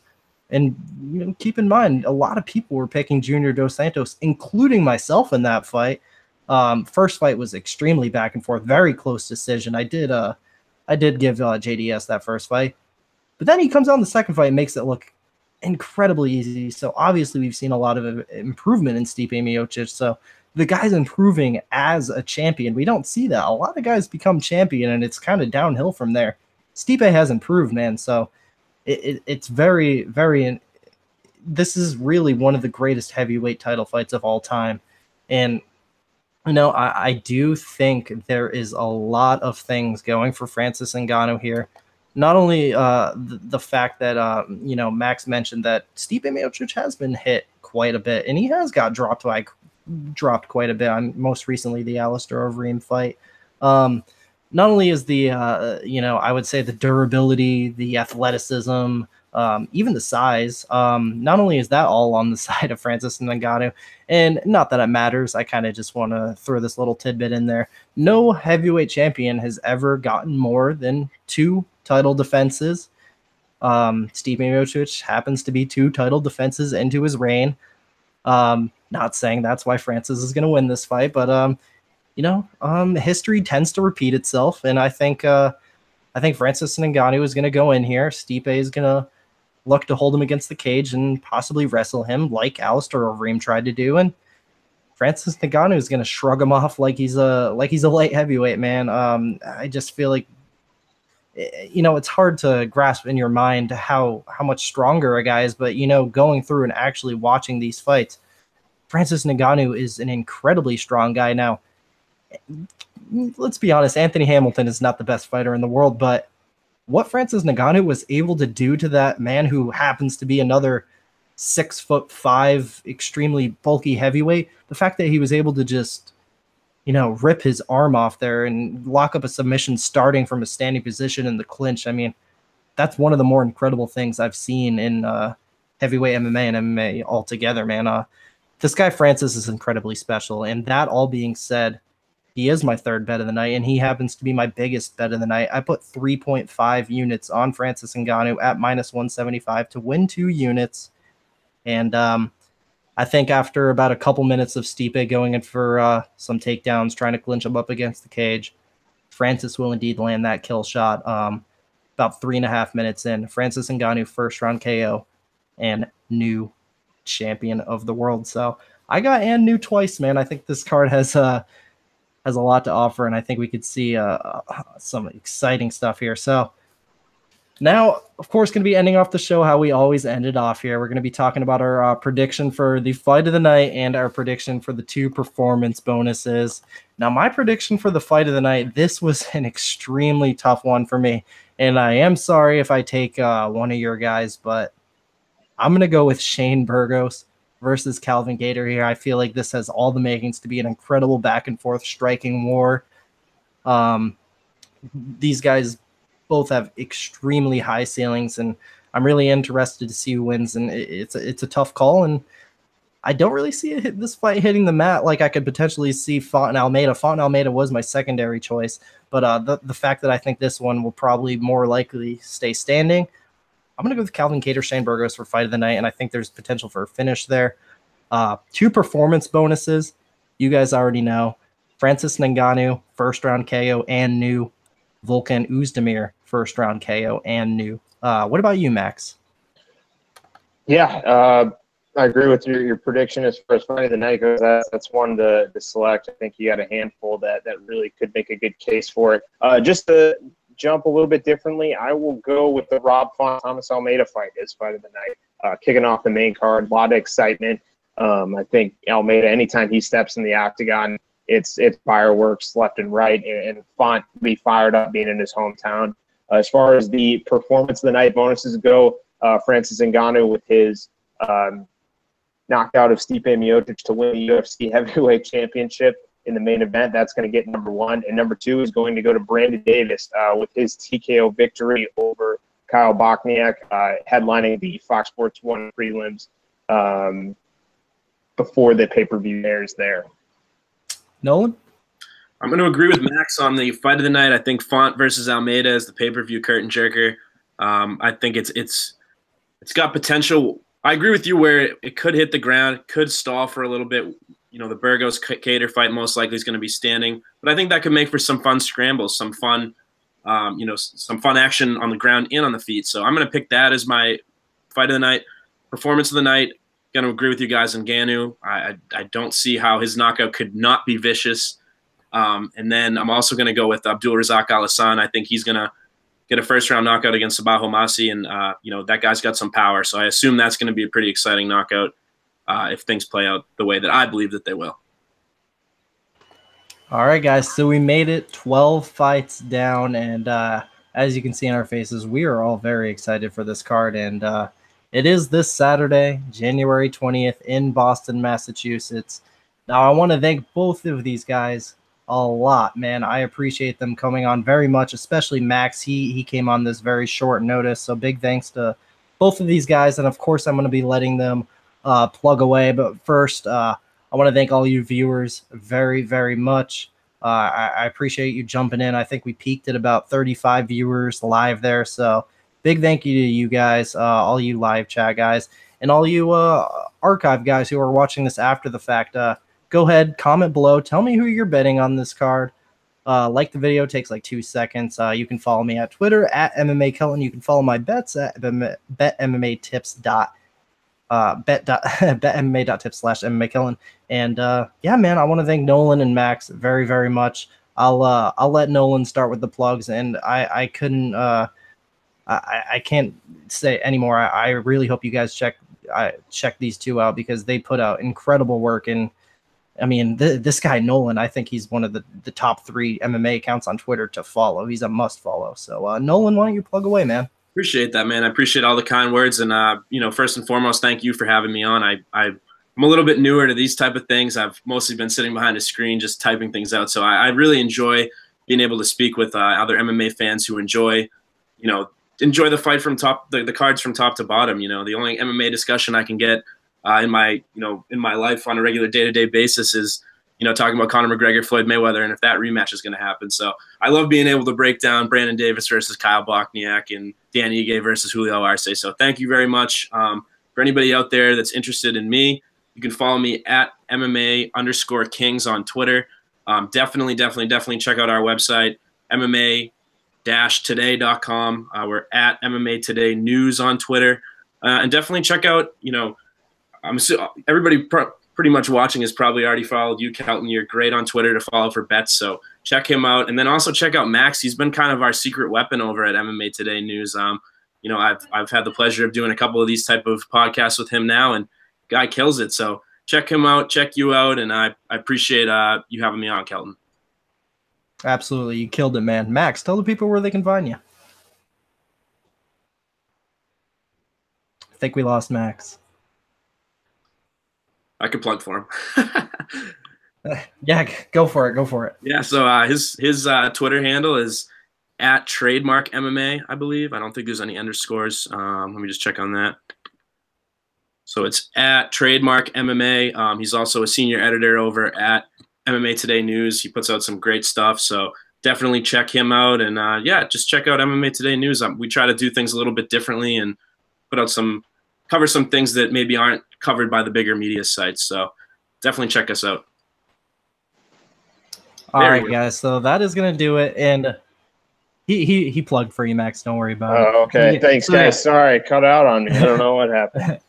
And keep in mind, a lot of people were picking Junior Dos Santos, including myself in that fight. First fight was extremely back and forth, very close decision. I did give JDS that first fight. But then he comes on the second fight and makes it look incredibly easy. So obviously we've seen a lot of improvement in Stipe Miocic. So the guy's improving as a champion. We don't see that. A lot of guys become champion, and it's kind of downhill from there. Stipe has improved, man. So it's very, very – this is really one of the greatest heavyweight title fights of all time. And I do think there is a lot of things going for Francis Ngannou here. Not only the fact that, Max mentioned that Stipe Miocic has been hit quite a bit, and he has got dropped quite a bit. Most recently, the Alistair Overeem fight. Not only is the, I would say the durability, the athleticism, even the size, not only is that all on the side of Francis Ngannou, and not that it matters, I kind of just want to throw this little tidbit in there. No heavyweight champion has ever gotten more than 2 title defenses. Stipe Miocic happens to be 2 title defenses into his reign. Not saying that's why Francis is going to win this fight, but history tends to repeat itself, and I think Francis Ngannou is going to go in here. Stipe is going to look to hold him against the cage and possibly wrestle him like Alistair Overeem tried to do. And Francis Ngannou is going to shrug him off like he's a light heavyweight, man. I just feel like, you know, it's hard to grasp in your mind how much stronger a guy is, but, you know, going through and actually watching these fights, Francis Ngannou is an incredibly strong guy. Now, let's be honest, Anthony Hamilton is not the best fighter in the world, but what Francis Ngannou was able to do to that man who happens to be another 6'5", extremely bulky heavyweight, the fact that he was able to just, you know, rip his arm off there and lock up a submission starting from a standing position in the clinch. I mean, that's one of the more incredible things I've seen in heavyweight MMA and MMA altogether, man. This guy Francis is incredibly special. And that all being said, he is my third bet of the night, and he happens to be my biggest bet of the night. I put 3.5 units on Francis Ngannou at -175 to win 2 units. And I think after about a couple minutes of Stipe going in for some takedowns, trying to clinch him up against the cage, Francis will indeed land that kill shot about 3.5 minutes in. Francis Ngannou first-round KO and new champion of the world. So I got new twice, man. I think this card has a lot to offer, and I think we could see some exciting stuff here. So now, of course, going to be ending off the show how we always ended off here. We're going to be talking about our prediction for the fight of the night and our prediction for the 2 performance bonuses. Now, my prediction for the fight of the night, this was an extremely tough one for me, and I am sorry if I take one of your guys, but I'm going to go with Shane Burgos versus Calvin Kattar here. I feel like this has all the makings to be an incredible back-and-forth striking war. These guys both have extremely high ceilings, and I'm really interested to see who wins, and it's a tough call, and I don't really see this fight hitting the mat like I could potentially see Font and Almeida. Font and Almeida was my secondary choice, but the fact that I think this one will probably more likely stay standing, I'm going to go with Calvin Kattar, Shane Burgos for fight of the night, and I think there's potential for a finish there. 2 performance bonuses, you guys already know. Francis Ngannou, first-round KO and new. Volkan Oezdemir, first-round KO and new. What about you, Max? Yeah, I agree with your prediction as far as fight of the night goes. That's one to select. I think you got a handful that really could make a good case for it. Just to jump a little bit differently, I will go with the Rob Font Thomas Almeida fight as fight of the night. Kicking off the main card, a lot of excitement. I think Almeida, anytime he steps in the octagon, it's fireworks left and right, and Font be fired up being in his hometown. As far as the performance of the night bonuses go, Francis Ngannou with his knockout of Stipe Miocic to win the UFC heavyweight championship in the main event. That's going to get number 1. And number 2 is going to go to Brandon Davis with his TKO victory over Kyle Bochniak, headlining the Fox Sports 1 prelims before the pay-per-view airs there. Nolan? I'm going to agree with Max on the fight of the night. I think Font versus Almeida is the pay-per-view curtain jerker. I think it's got potential. I agree with you where it could hit the ground, could stall for a little bit. You know, the Burgos Kattar fight most likely is going to be standing, but I think that could make for some fun scrambles, some fun, some fun action on the ground and on the feet. So I'm going to pick that as my fight of the night. Performance of the night, going to agree with you guys on Ngannou. I don't see how his knockout could not be vicious. And then I'm also going to go with Abdulrazak Al-Hassan. I think he's going to get a first-round knockout against Sabaho Masi, and that guy's got some power. So I assume that's going to be a pretty exciting knockout if things play out the way that I believe that they will. All right, guys. So we made it 12 fights down, and as you can see in our faces, we are all very excited for this card. And it is this Saturday, January 20th in Boston, Massachusetts. Now, I want to thank both of these guys a lot, man. I appreciate them coming on very much, especially Max. He came on this very short notice, so big thanks to both of these guys. And, of course, I'm going to be letting them plug away. But first, I want to thank all you viewers very, very much. I appreciate you jumping in. I think we peaked at about 35 viewers live there, so big thank you to you guys, all you live chat guys, and all you archive guys who are watching this after the fact. Go ahead, comment below. Tell me who you're betting on this card. Like the video, takes like 2 seconds. You can follow me at Twitter at MMAKelton. You can follow my bets at betmmatips.com. bet.mma.tips/MMAKelton. And yeah, man, I want to thank Nolan and Max very, very much. I'll let Nolan start with the plugs, and I couldn't I can't say anymore. I really hope you guys check these two out, because they put out incredible work. And I mean, this guy Nolan, I think he's one of the top 3 MMA accounts on Twitter to follow. He's a must follow. So Nolan, why don't you plug away, man? Appreciate that, man. I appreciate all the kind words. And, you know, first and foremost, thank you for having me on. I'm a little bit newer to these type of things. I've mostly been sitting behind a screen just typing things out. So I really enjoy being able to speak with other MMA fans who enjoy the fight from the cards from top to bottom. You know, the only MMA discussion I can get in my life on a regular day-to-day basis is, talking about Conor McGregor, Floyd Mayweather, and if that rematch is going to happen. So I love being able to break down Brandon Davis versus Kyle Bochniak and Dan Ige versus Julio Arce. So thank you very much. For anybody out there that's interested in me, you can follow me at MMA_Kings on Twitter. Definitely check out our website, MMA-today.com. We're at MMA Today News on Twitter. And definitely check out, everybody pretty much watching has probably already followed you, Kelton. You're great on Twitter to follow for bets, so check him out. And then also check out Max. He's been kind of our secret weapon over at MMA Today News. I've had the pleasure of doing a couple of these type of podcasts with him now, and guy kills it. So check him out, check you out, and I appreciate you having me on, Kelton. Absolutely. You killed it, man. Max, tell the people where they can find you. I think we lost Max. I could plug for him. Yeah, go for it. Go for it. Yeah, so his Twitter handle is at Trademark MMA, I believe. I don't think there's any underscores. Let me just check on that. So it's at Trademark MMA. He's also a senior editor over at MMA Today News. He puts out some great stuff, so definitely check him out. And just check out MMA Today News. We try to do things a little bit differently and cover some things that maybe aren't covered by the bigger media sites. So definitely check us out. All right, guys. So that is gonna do it. And he plugged for you, Max. Don't worry about it. Oh, okay. Thanks, guys. Yeah. Sorry, cut out on me. I don't know what happened.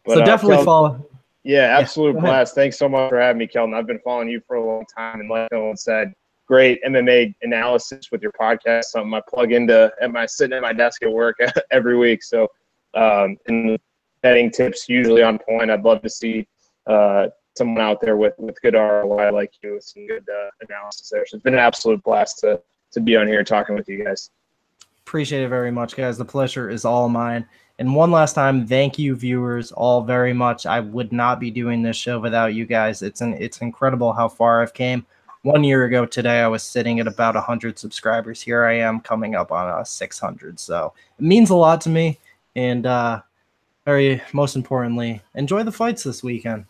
But, so definitely follow. Yeah, absolute blast. Thanks so much for having me, Kelton. I've been following you for a long time, and like Nolan said, great MMA analysis with your podcast. Something I plug into sitting at my desk at work every week. So, and betting tips usually on point. I'd love to see someone out there with good ROI like you with some good analysis there. So it's been an absolute blast to be on here talking with you guys. Appreciate it very much, guys. The pleasure is all mine. And one last time, thank you, viewers, all very much. I would not be doing this show without you guys. It's incredible how far I've came. 1 year ago today, I was sitting at about 100 subscribers. Here I am coming up on 600. So it means a lot to me. And most importantly, enjoy the fights this weekend.